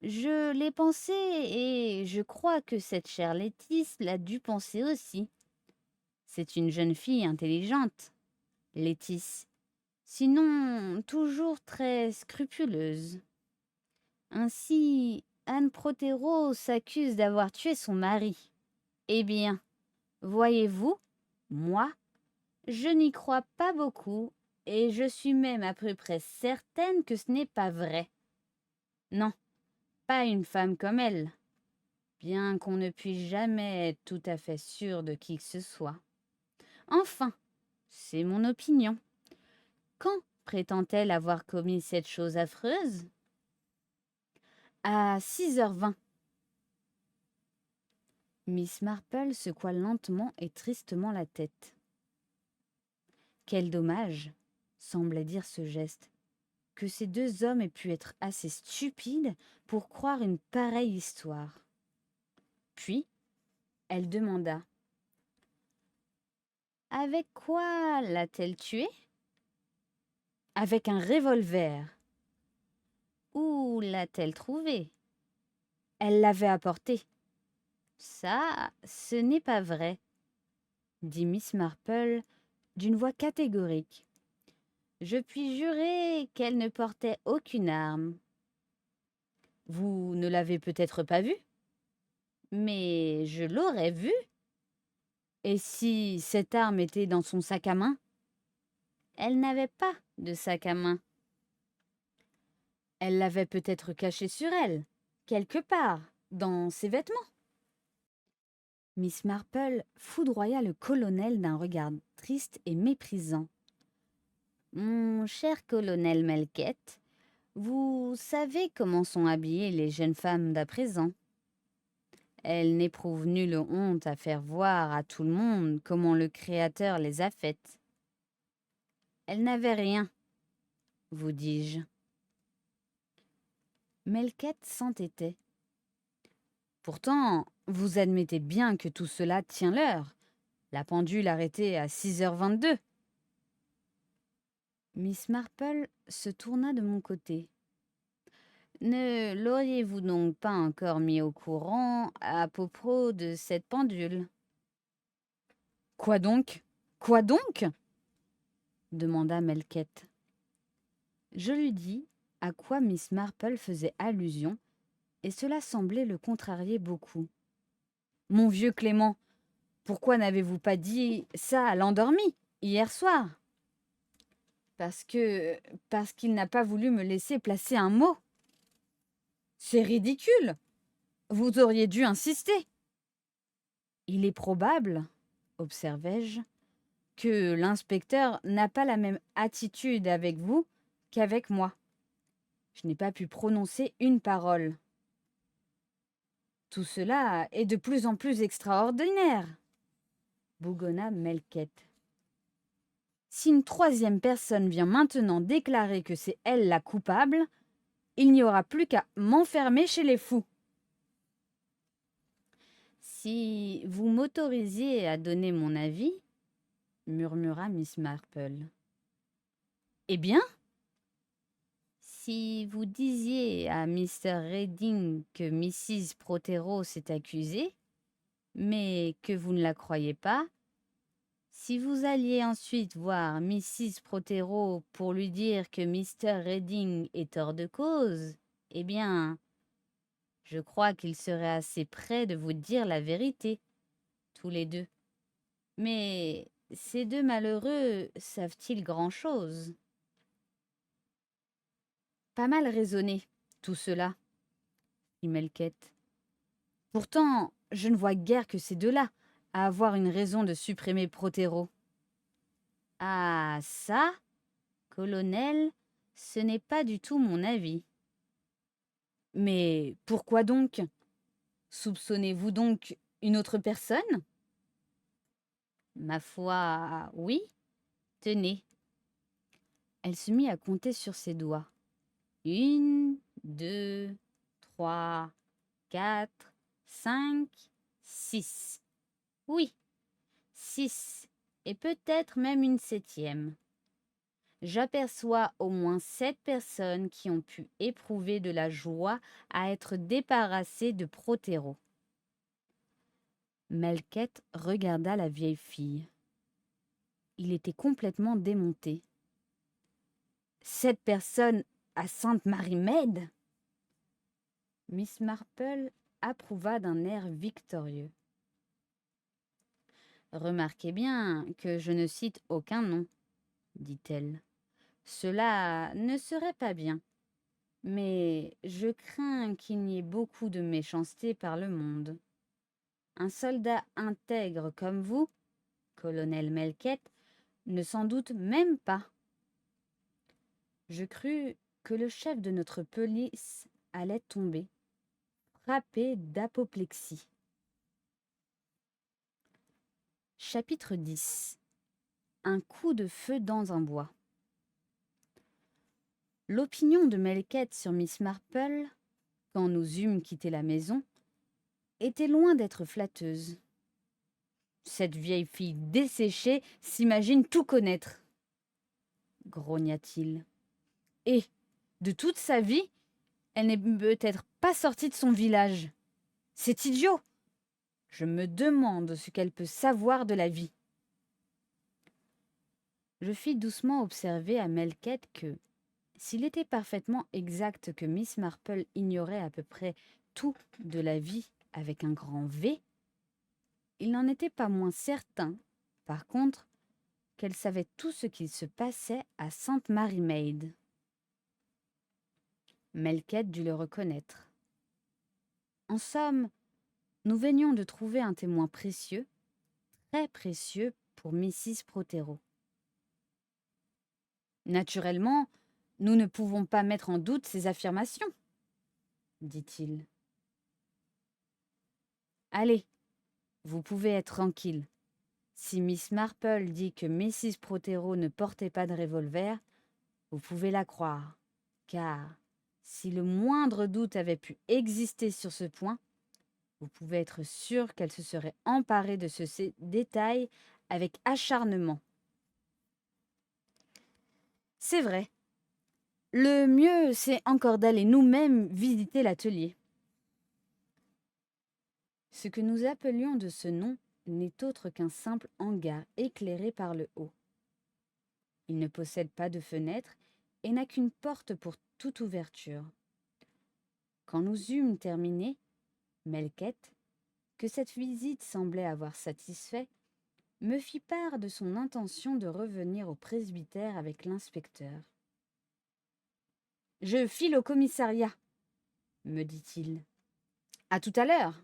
Je l'ai pensé et je crois que cette chère Létice l'a dû penser aussi. C'est une jeune fille intelligente, Létice, sinon toujours très scrupuleuse. Ainsi, Anne Prothero s'accuse d'avoir tué son mari. Eh bien, voyez-vous, moi, je n'y crois pas beaucoup et je suis même à peu près certaine que ce n'est pas vrai. Non, pas une femme comme elle, bien qu'on ne puisse jamais être tout à fait sûr de qui que ce soit. Enfin, c'est mon opinion. Quand prétend-elle avoir commis cette chose affreuse? À 6h20. Miss Marple secoua lentement et tristement la tête. Quel dommage, semblait dire ce geste, que ces deux hommes aient pu être assez stupides pour croire une pareille histoire. Puis, elle demanda: avec quoi l'a-t-elle tué? Avec un revolver. Où l'a-t-elle trouvé? Elle l'avait apporté. Ça, ce n'est pas vrai, dit Miss Marple d'une voix catégorique. Je puis jurer qu'elle ne portait aucune arme. Vous ne l'avez peut-être pas vue, mais je l'aurais vue. Et si cette arme était dans son sac à main? Elle n'avait pas de sac à main. Elle l'avait peut-être caché sur elle, quelque part, dans ses vêtements. Miss Marple foudroya le colonel d'un regard triste et méprisant. Mon cher colonel Melquette, vous savez comment sont habillées les jeunes femmes d'à présent. Elles n'éprouvent nulle honte à faire voir à tout le monde comment le Créateur les a faites. Elles n'avaient rien, vous dis-je. Melquette s'entêtait. Pourtant, vous admettez bien que tout cela tient l'heure. La pendule arrêtée à 6h22. Miss Marple se tourna de mon côté. Ne l'auriez-vous donc pas encore mis au courant à propos de cette pendule? Quoi donc? Quoi donc? Demanda Melquette. Je lui dis à quoi Miss Marple faisait allusion, et cela semblait le contrarier beaucoup. Mon vieux Clément, pourquoi n'avez-vous pas dit ça à l'endormi, hier soir? Parce qu'il n'a pas voulu me laisser placer un mot. C'est ridicule. Vous auriez dû insister. Il est probable, observai-je, que l'inspecteur n'a pas la même attitude avec vous qu'avec moi. Je n'ai pas pu prononcer une parole. Tout cela est de plus en plus extraordinaire, bougonna Melquette. Si une troisième personne vient maintenant déclarer que c'est elle la coupable, il n'y aura plus qu'à m'enfermer chez les fous. Si vous m'autorisiez à donner mon avis, murmura Miss Marple. Eh bien? Si vous disiez à Mr. Redding que Mrs. Prothero s'est accusée, mais que vous ne la croyez pas, si vous alliez ensuite voir Mrs. Prothero pour lui dire que Mr. Redding est hors de cause, eh bien, je crois qu'ils seraient assez près de vous dire la vérité, tous les deux. Mais ces deux malheureux savent-ils grand-chose? Pas mal raisonné, tout cela, dit Melquette. Pourtant, je ne vois guère que ces deux-là, à avoir une raison de supprimer Protero. Ah, ça, colonel, ce n'est pas du tout mon avis. Mais pourquoi donc? Soupçonnez-vous donc une autre personne? Ma foi, oui. Tenez. Elle se mit à compter sur ses doigts. 1, 2, 3, 4, 5, 6. Oui, 6. Et peut-être même une septième. J'aperçois au moins 7 personnes qui ont pu éprouver de la joie à être débarrassées de Protero. Melketh regarda la vieille fille. Il était complètement démonté. 7 personnes à Sainte-Marie-Mede? Miss Marple approuva d'un air victorieux. Remarquez bien que je ne cite aucun nom, dit-elle. Cela ne serait pas bien, mais je crains qu'il n'y ait beaucoup de méchanceté par le monde. Un soldat intègre comme vous, colonel Melketh, ne s'en doute même pas. Je crus que le chef de notre police allait tomber, frappé d'apoplexie. Chapitre 10. Un coup de feu dans un bois. L'opinion de Melketh sur Miss Marple, quand nous eûmes quitté la maison, était loin d'être flatteuse. Cette vieille fille desséchée s'imagine tout connaître, grogna-t-il. Et, de toute sa vie, elle n'est peut-être pas sortie de son village. C'est idiot. Je me demande ce qu'elle peut savoir de la vie. Je fis doucement observer à Melketh que, s'il était parfaitement exact que Miss Marple ignorait à peu près tout de la vie avec un grand V, il n'en était pas moins certain, par contre, qu'elle savait tout ce qu'il se passait à Sainte-Marie-Mede. Melketh dut le reconnaître. En somme, nous venions de trouver un témoin précieux, très précieux pour Mrs. Protero. Naturellement, nous ne pouvons pas mettre en doute ces affirmations, dit-il. Allez, vous pouvez être tranquille. Si Miss Marple dit que Mrs. Protero ne portait pas de revolver, vous pouvez la croire, car si le moindre doute avait pu exister sur ce point, vous pouvez être sûr qu'elle se serait emparée de ce détail avec acharnement. C'est vrai. Le mieux, c'est encore d'aller nous-mêmes visiter l'atelier. Ce que nous appelions de ce nom n'est autre qu'un simple hangar éclairé par le haut. Il ne possède pas de fenêtre et n'a qu'une porte pour toute ouverture. Quand nous eûmes terminé, Melketh, que cette visite semblait avoir satisfait, me fit part de son intention de revenir au presbytère avec l'inspecteur. « Je file au commissariat, » me dit-il. « À tout à l'heure. »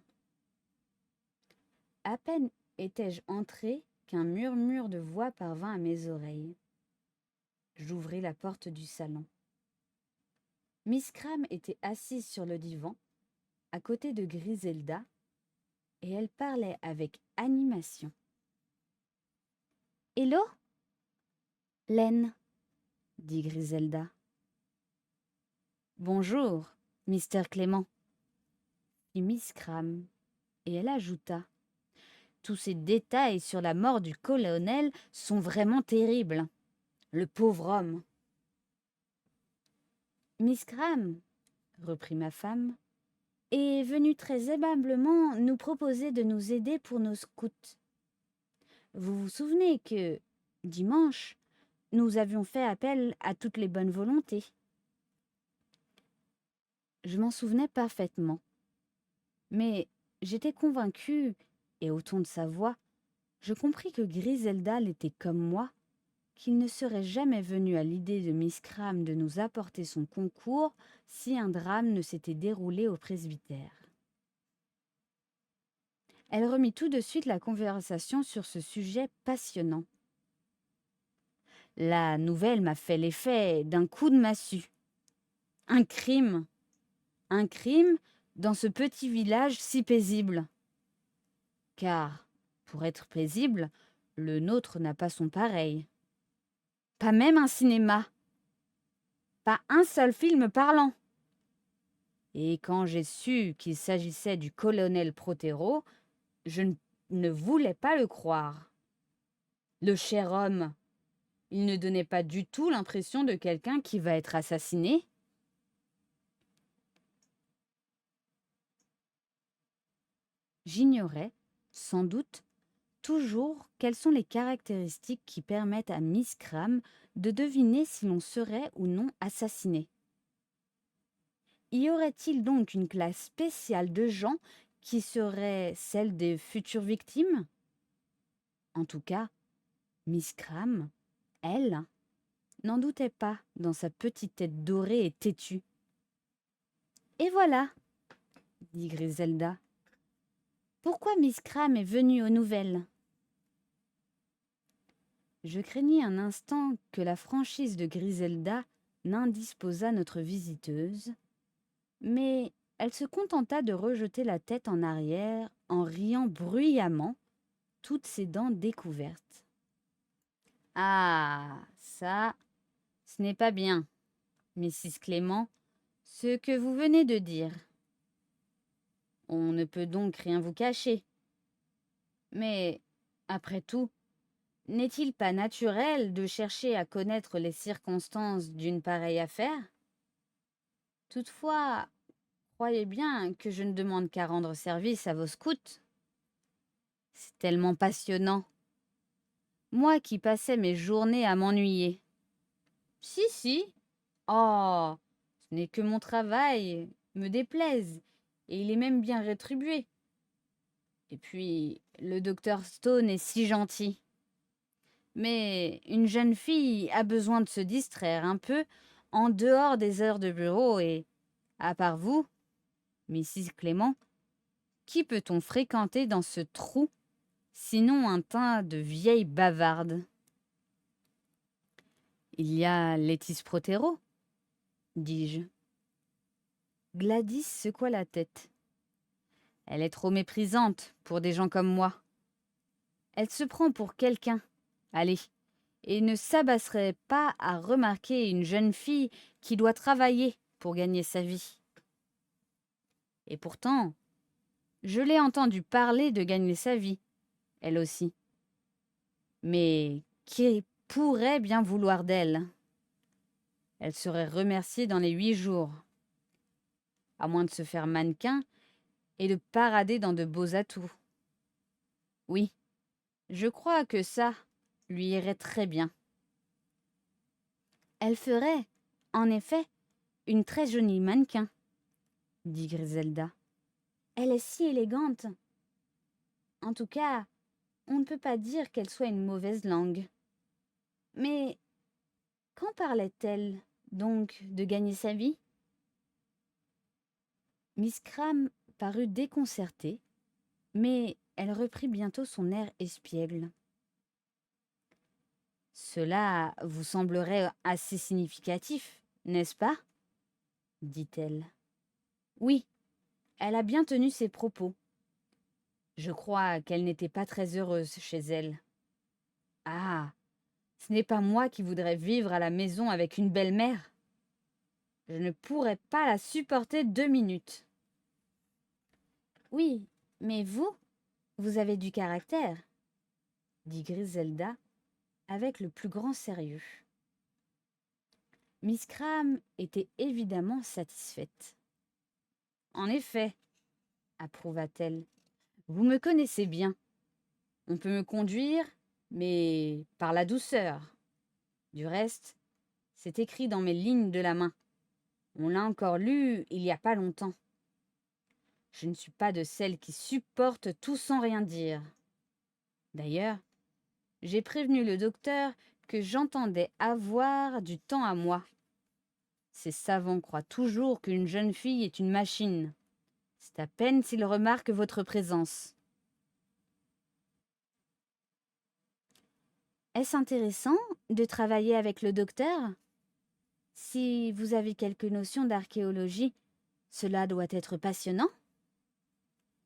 À peine étais-je entré qu'un murmure de voix parvint à mes oreilles. J'ouvris la porte du salon. Miss Cram était assise sur le divan, à côté de Griselda, et elle parlait avec animation. « Hello, Len, » dit Griselda. « Bonjour, Mr. Clément, » fit Miss Cram, et elle ajouta. « Tous ces détails sur la mort du colonel sont vraiment terribles. Le pauvre homme. » Miss Cram, reprit ma femme, est venue très aimablement nous proposer de nous aider pour nos scouts. Vous vous souvenez que, dimanche, nous avions fait appel à toutes les bonnes volontés. Je m'en souvenais parfaitement, mais j'étais convaincue, et au ton de sa voix, je compris que Griselda l'était comme moi, qu'il ne serait jamais venu à l'idée de Miss Cram de nous apporter son concours si un drame ne s'était déroulé au presbytère. Elle remit tout de suite la conversation sur ce sujet passionnant. La nouvelle m'a fait l'effet d'un coup de massue. Un crime. Un crime dans ce petit village si paisible. Car, pour être paisible, le nôtre n'a pas son pareil. Pas même un cinéma. Pas un seul film parlant. Et quand j'ai su qu'il s'agissait du colonel Protero, je ne voulais pas le croire. Le cher homme, il ne donnait pas du tout l'impression de quelqu'un qui va être assassiné. J'ignorais, sans doute, toujours quelles sont les caractéristiques qui permettent à Miss Cram de deviner si l'on serait ou non assassiné. Y aurait-il donc une classe spéciale de gens qui serait celle des futures victimes? En tout cas, Miss Cram, elle, n'en doutait pas dans sa petite tête dorée et têtue. « Et voilà, dit Griselda. Pourquoi Miss Cram est venue aux nouvelles? » Je craignis un instant que la franchise de Griselda n'indisposât notre visiteuse, mais elle se contenta de rejeter la tête en arrière en riant bruyamment, toutes ses dents découvertes. « Ah, ça, ce n'est pas bien, Mrs. Clément, ce que vous venez de dire. On ne peut donc rien vous cacher. Mais, après tout, n'est-il pas naturel de chercher à connaître les circonstances d'une pareille affaire? Toutefois, croyez bien que je ne demande qu'à rendre service à vos scouts. C'est tellement passionnant. Moi qui passais mes journées à m'ennuyer. Si, si. Oh, ce n'est que mon travail me déplaise, et il est même bien rétribué. Et puis, le docteur Stone est si gentil. Mais une jeune fille a besoin de se distraire un peu en dehors des heures de bureau et, à part vous, Mrs. Clément, qui peut-on fréquenter dans ce trou, sinon un tas de vieilles bavardes? Il y a Lettice Protero, dis-je. Gladys secoua la tête. Elle est trop méprisante pour des gens comme moi. Elle se prend pour quelqu'un. Allez, et ne s'abasserait pas à remarquer une jeune fille qui doit travailler pour gagner sa vie. Et pourtant, je l'ai entendue parler de gagner sa vie, elle aussi. Mais qui pourrait bien vouloir d'elle? Elle serait remerciée dans les 8 jours, à moins de se faire mannequin et de parader dans de beaux atouts. Oui, je crois que ça lui irait très bien. Elle ferait, en effet, une très jolie mannequin, dit Griselda. Elle est si élégante. En tout cas, on ne peut pas dire qu'elle soit une mauvaise langue. Mais quand parlait-elle, donc, de gagner sa vie? Miss Cram parut déconcertée, mais elle reprit bientôt son air espiègle. Cela vous semblerait assez significatif, n'est-ce pas? Dit-elle. Oui, elle a bien tenu ses propos. Je crois qu'elle n'était pas très heureuse chez elle. Ah, ce n'est pas moi qui voudrais vivre à la maison avec une belle-mère. Je ne pourrais pas la supporter 2 minutes. Oui, mais vous avez du caractère, dit Griselda avec le plus grand sérieux. Miss Cram était évidemment satisfaite. En effet, approuva-t-elle, vous me connaissez bien. On peut me conduire, mais par la douceur. Du reste, c'est écrit dans mes lignes de la main. On l'a encore lu il y a pas longtemps. Je ne suis pas de celles qui supportent tout sans rien dire. D'ailleurs, j'ai prévenu le docteur que j'entendais avoir du temps à moi. Ces savants croient toujours qu'une jeune fille est une machine. C'est à peine s'ils remarquent votre présence. Est-ce intéressant de travailler avec le docteur? Si vous avez quelques notions d'archéologie, cela doit être passionnant.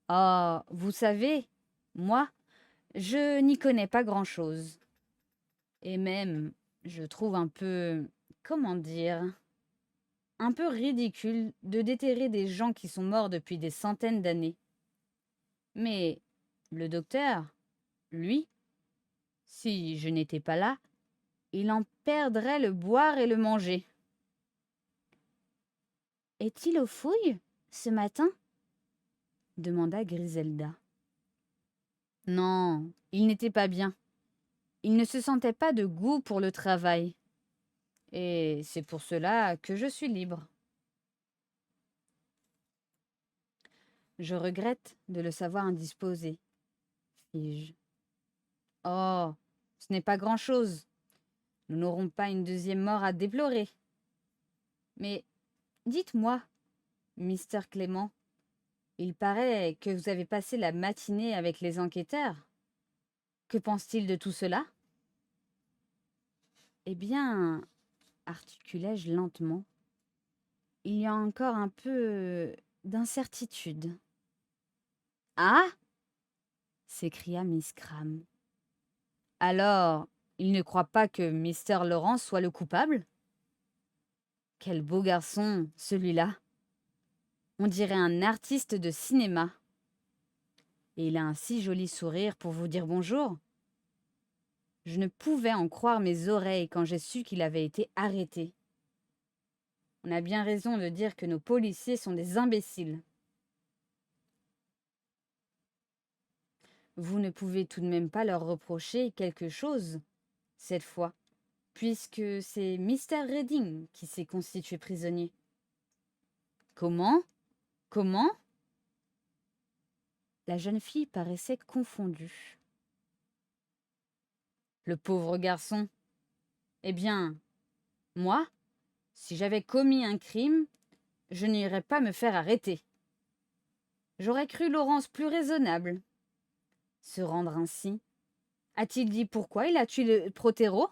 Oh, vous savez, moi, je n'y connais pas grand-chose. Et même, je trouve un peu, comment dire, un peu ridicule de déterrer des gens qui sont morts depuis des centaines d'années. Mais le docteur, lui, si je n'étais pas là, il en perdrait le boire et le manger. Est-il aux fouilles, ce matin? Demanda Griselda. Non, il n'était pas bien. Il ne se sentait pas de goût pour le travail. Et c'est pour cela que je suis libre. Je regrette de le savoir indisposé, fis-je. Oh, ce n'est pas grand-chose. Nous n'aurons pas une deuxième mort à déplorer. Mais dites-moi, Mister Clément, il paraît que vous avez passé la matinée avec les enquêteurs. Que pense-t-il de tout cela? Eh bien, articulai-je lentement, il y a encore un peu d'incertitude. Ah! S'écria Miss Cram. Alors, il ne croit pas que Mister Laurent soit le coupable? Quel beau garçon, celui-là. On dirait un artiste de cinéma. Et il a un si joli sourire pour vous dire bonjour. Je ne pouvais en croire mes oreilles quand j'ai su qu'il avait été arrêté. On a bien raison de dire que nos policiers sont des imbéciles. Vous ne pouvez tout de même pas leur reprocher quelque chose, cette fois, puisque c'est Mr. Redding qui s'est constitué prisonnier. Comment? Comment? La jeune fille paraissait confondue. Le pauvre garçon. Eh bien, moi, si j'avais commis un crime, je n'irais pas me faire arrêter. J'aurais cru Laurence plus raisonnable. Se rendre ainsi. A-t-il dit pourquoi il a tué le Protéro?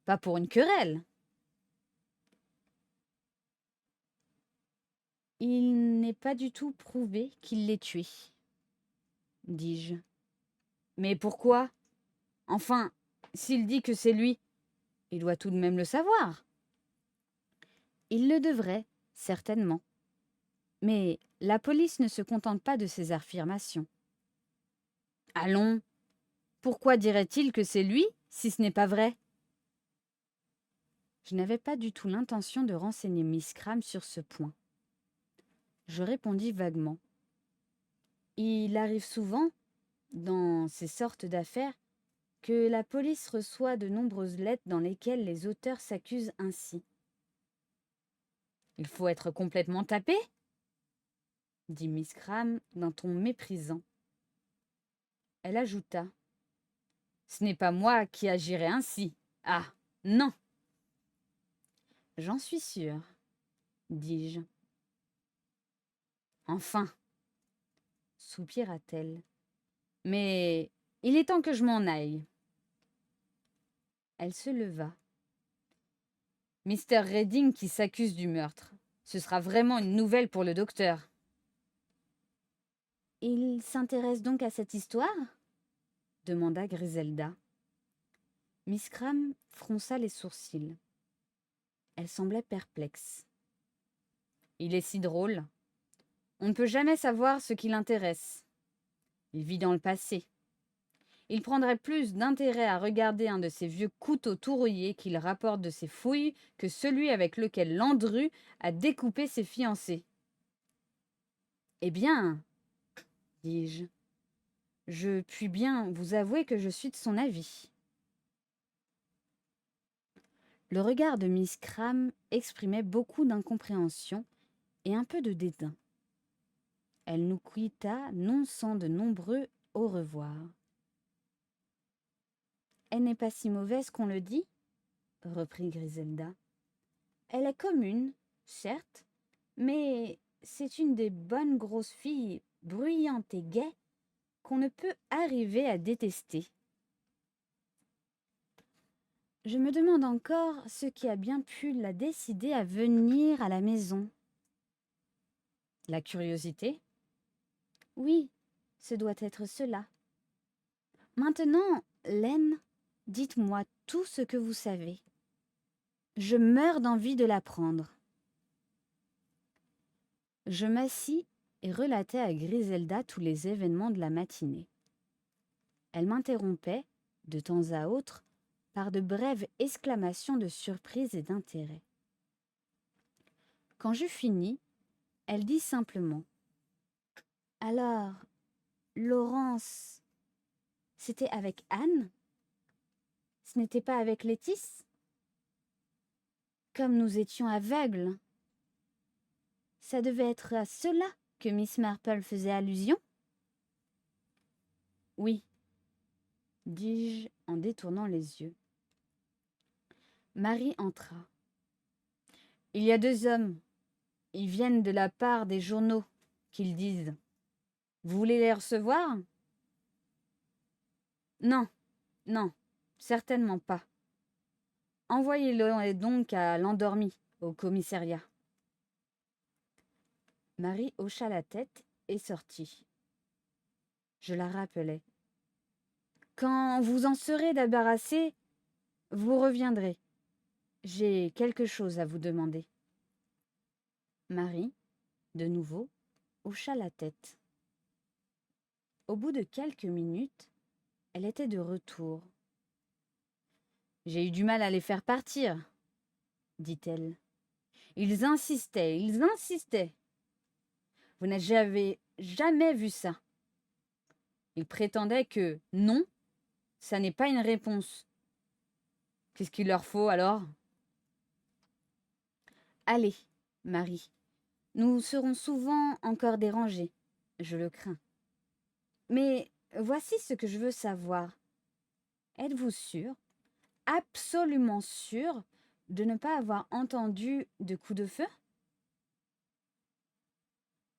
Pas pour une querelle. Il n'est pas du tout prouvé qu'il l'ait tué, dis-je. Mais pourquoi? Enfin, s'il dit que c'est lui, il doit tout de même le savoir. Il le devrait, certainement. Mais la police ne se contente pas de ces affirmations. Allons, pourquoi dirait-il que c'est lui, si ce n'est pas vrai? Je n'avais pas du tout l'intention de renseigner Miss Cram sur ce point. Je répondis vaguement. Il arrive souvent, dans ces sortes d'affaires, que la police reçoit de nombreuses lettres dans lesquelles les auteurs s'accusent ainsi. Il faut être complètement tapé, dit Miss Cram d'un ton méprisant. Elle ajouta. Ce n'est pas moi qui agirais ainsi. Ah, non. J'en suis sûre, dis-je. Enfin, soupira-t-elle. Mais il est temps que je m'en aille. Elle se leva. Mr. Redding qui s'accuse du meurtre. Ce sera vraiment une nouvelle pour le docteur. Il s'intéresse donc à cette histoire? Demanda Griselda. Miss Cram fronça les sourcils. Elle semblait perplexe. Il est si drôle. On ne peut jamais savoir ce qui l'intéresse. Il vit dans le passé. Il prendrait plus d'intérêt à regarder un de ces vieux couteaux tout rouillés qu'il rapporte de ses fouilles que celui avec lequel Landru a découpé ses fiancées. Eh bien, dis-je, je puis bien vous avouer que je suis de son avis. Le regard de Miss Cram exprimait beaucoup d'incompréhension et un peu de dédain. Elle nous quitta non sans de nombreux au revoir. Elle n'est pas si mauvaise qu'on le dit, reprit Griselda. Elle est commune, certes, mais c'est une des bonnes grosses filles, bruyantes et gaies, qu'on ne peut arriver à détester. Je me demande encore ce qui a bien pu la décider à venir à la maison. La curiosité? Oui, ce doit être cela. Maintenant, Laine, dites-moi tout ce que vous savez. Je meurs d'envie de l'apprendre. Je m'assis et relatai à Griselda tous les événements de la matinée. Elle m'interrompait, de temps à autre, par de brèves exclamations de surprise et d'intérêt. Quand j'eus fini, elle dit simplement: Alors, Laurence, c'était avec Anne? Ce n'était pas avec Létice? Comme nous étions aveugles, ça devait être à cela que Miss Marple faisait allusion? Oui, dis-je en détournant les yeux. Marie entra. Il y a 2 hommes. Ils viennent de la part des journaux, qu'ils disent. Vous voulez les recevoir? Non, non, certainement pas. Envoyez-le donc à l'endormi, au commissariat. Marie hocha la tête et sortit. Je la rappelai. Quand vous en serez débarrassé, vous reviendrez. J'ai quelque chose à vous demander. Marie, de nouveau, hocha la tête. Au bout de quelques minutes, elle était de retour. J'ai eu du mal à les faire partir, dit-elle. Ils insistaient, ils insistaient. Vous n'avez jamais vu ça. Ils prétendaient que non, ça n'est pas une réponse. Qu'est-ce qu'il leur faut alors? Allez, Marie, nous serons souvent encore dérangés, je le crains. Mais voici ce que je veux savoir. Êtes-vous sûr, absolument sûr, de ne pas avoir entendu de coup de feu?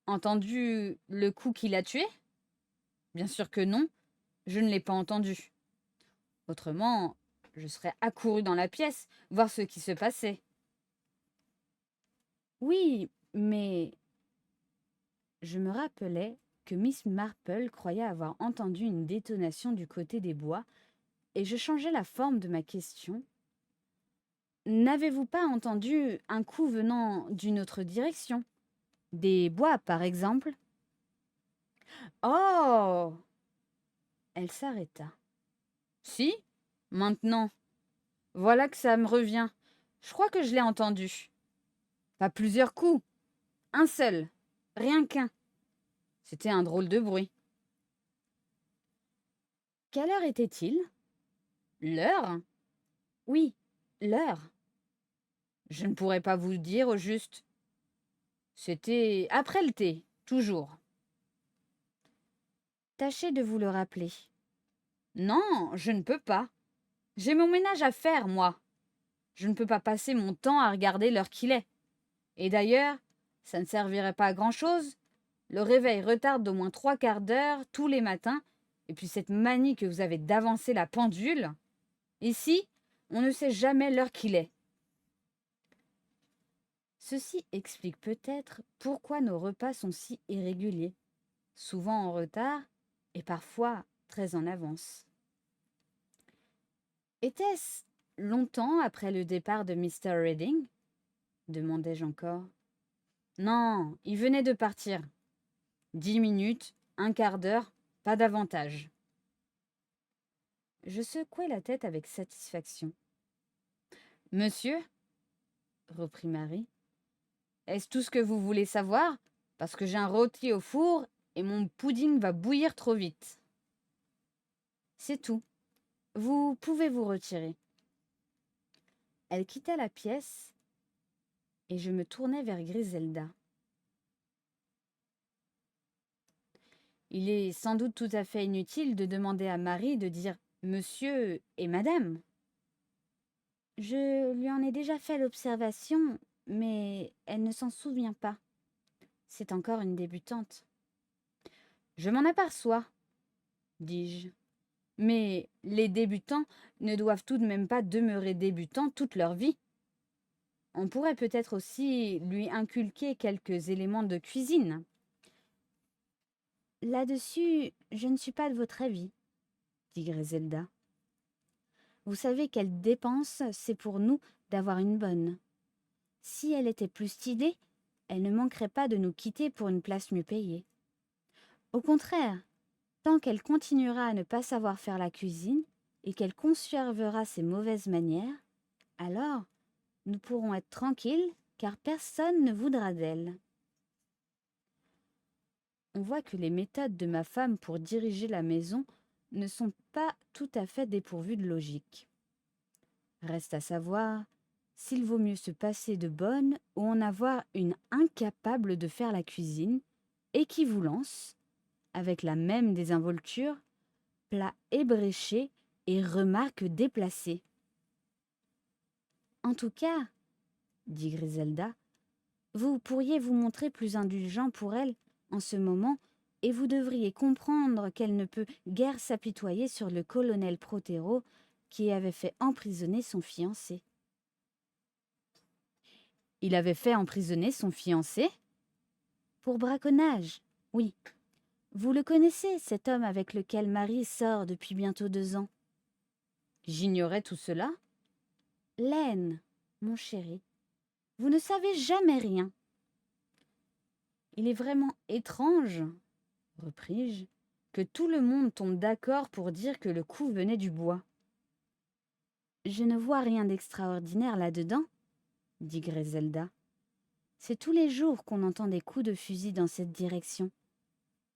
Entendu le coup qui l'a tué? Bien sûr que non, je ne l'ai pas entendu. Autrement, je serais accourue dans la pièce, voir ce qui se passait. Oui, mais je me rappelais que Miss Marple croyait avoir entendu une détonation du côté des bois, et je changeai la forme de ma question. N'avez-vous pas entendu un coup venant d'une autre direction? Des bois, par exemple? Oh! Elle s'arrêta. Si, maintenant. Voilà que ça me revient. Je crois que je l'ai entendu. Pas plusieurs coups. Un seul. Rien qu'un. C'était un drôle de bruit. Quelle heure était-il? L'heure? Oui, l'heure. Je ne pourrais pas vous dire au juste. C'était après le thé, toujours. Tâchez de vous le rappeler. Non, je ne peux pas. J'ai mon ménage à faire, moi. Je ne peux pas passer mon temps à regarder l'heure qu'il est. Et d'ailleurs, ça ne servirait pas à grand-chose. Le réveil retarde d'au moins 3/4 d'heure tous les matins. Et puis cette manie que vous avez d'avancer la pendule. Ici, on ne sait jamais l'heure qu'il est. Ceci explique peut-être pourquoi nos repas sont si irréguliers, souvent en retard et parfois très en avance. Était-ce longtemps après le départ de Mr. Redding? Demandai-je encore. Non, il venait de partir. 10 minutes, un quart d'heure, pas davantage. Je secouai la tête avec satisfaction. Monsieur, reprit Marie, est-ce tout ce que vous voulez savoir? Parce que j'ai un rôti au four et mon pudding va bouillir trop vite. C'est tout. Vous pouvez vous retirer. Elle quitta la pièce et je me tournai vers Griselda. Il est sans doute tout à fait inutile de demander à Marie de dire monsieur et madame. Je lui en ai déjà fait l'observation, mais elle ne s'en souvient pas. C'est encore une débutante. Je m'en aperçois, dis-je. Mais les débutants ne doivent tout de même pas demeurer débutants toute leur vie. On pourrait peut-être aussi lui inculquer quelques éléments de cuisine. Là-dessus, je ne suis pas de votre avis, dit Griselda. Vous savez quelle dépense c'est pour nous d'avoir une bonne. Si elle était plus stylée, elle ne manquerait pas de nous quitter pour une place mieux payée. Au contraire, tant qu'elle continuera à ne pas savoir faire la cuisine et qu'elle conservera ses mauvaises manières, alors nous pourrons être tranquilles car personne ne voudra d'elle. On voit que les méthodes de ma femme pour diriger la maison ne sont pas tout à fait dépourvues de logique. Reste à savoir s'il vaut mieux se passer de bonne ou en avoir une incapable de faire la cuisine et qui vous lance, avec la même désinvolture, plats ébréchés et remarques déplacées. En tout cas, dit Griselda, vous pourriez vous montrer plus indulgent pour elle en ce moment et vous devriez comprendre qu'elle ne peut guère s'apitoyer sur le colonel Protero qui avait fait emprisonner son fiancé. Il avait fait emprisonner son fiancé? Pour braconnage, oui. Vous le connaissez, cet homme avec lequel Marie sort depuis bientôt 2 ans. J'ignorais tout cela. Laine, mon chéri, vous ne savez jamais rien. Il est vraiment étrange, repris-je, que tout le monde tombe d'accord pour dire que le coup venait du bois. Je ne vois rien d'extraordinaire là-dedans, dit Griselda. C'est tous les jours qu'on entend des coups de fusil dans cette direction.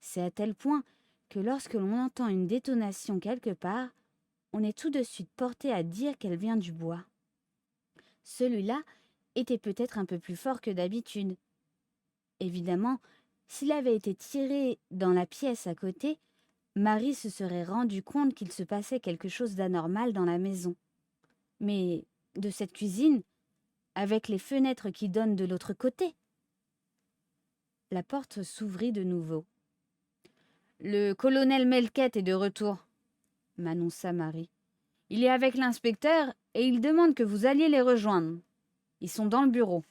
C'est à tel point que lorsque l'on entend une détonation quelque part, on est tout de suite porté à dire qu'elle vient du bois. Celui-là était peut-être un peu plus fort que d'habitude. Évidemment, s'il avait été tiré dans la pièce à côté, Marie se serait rendu compte qu'il se passait quelque chose d'anormal dans la maison. Mais de cette cuisine, avec les fenêtres qui donnent de l'autre côté. La porte s'ouvrit de nouveau. « Le colonel Melquette est de retour, » m'annonça Marie. « Il est avec l'inspecteur et il demande que vous alliez les rejoindre. Ils sont dans le bureau. »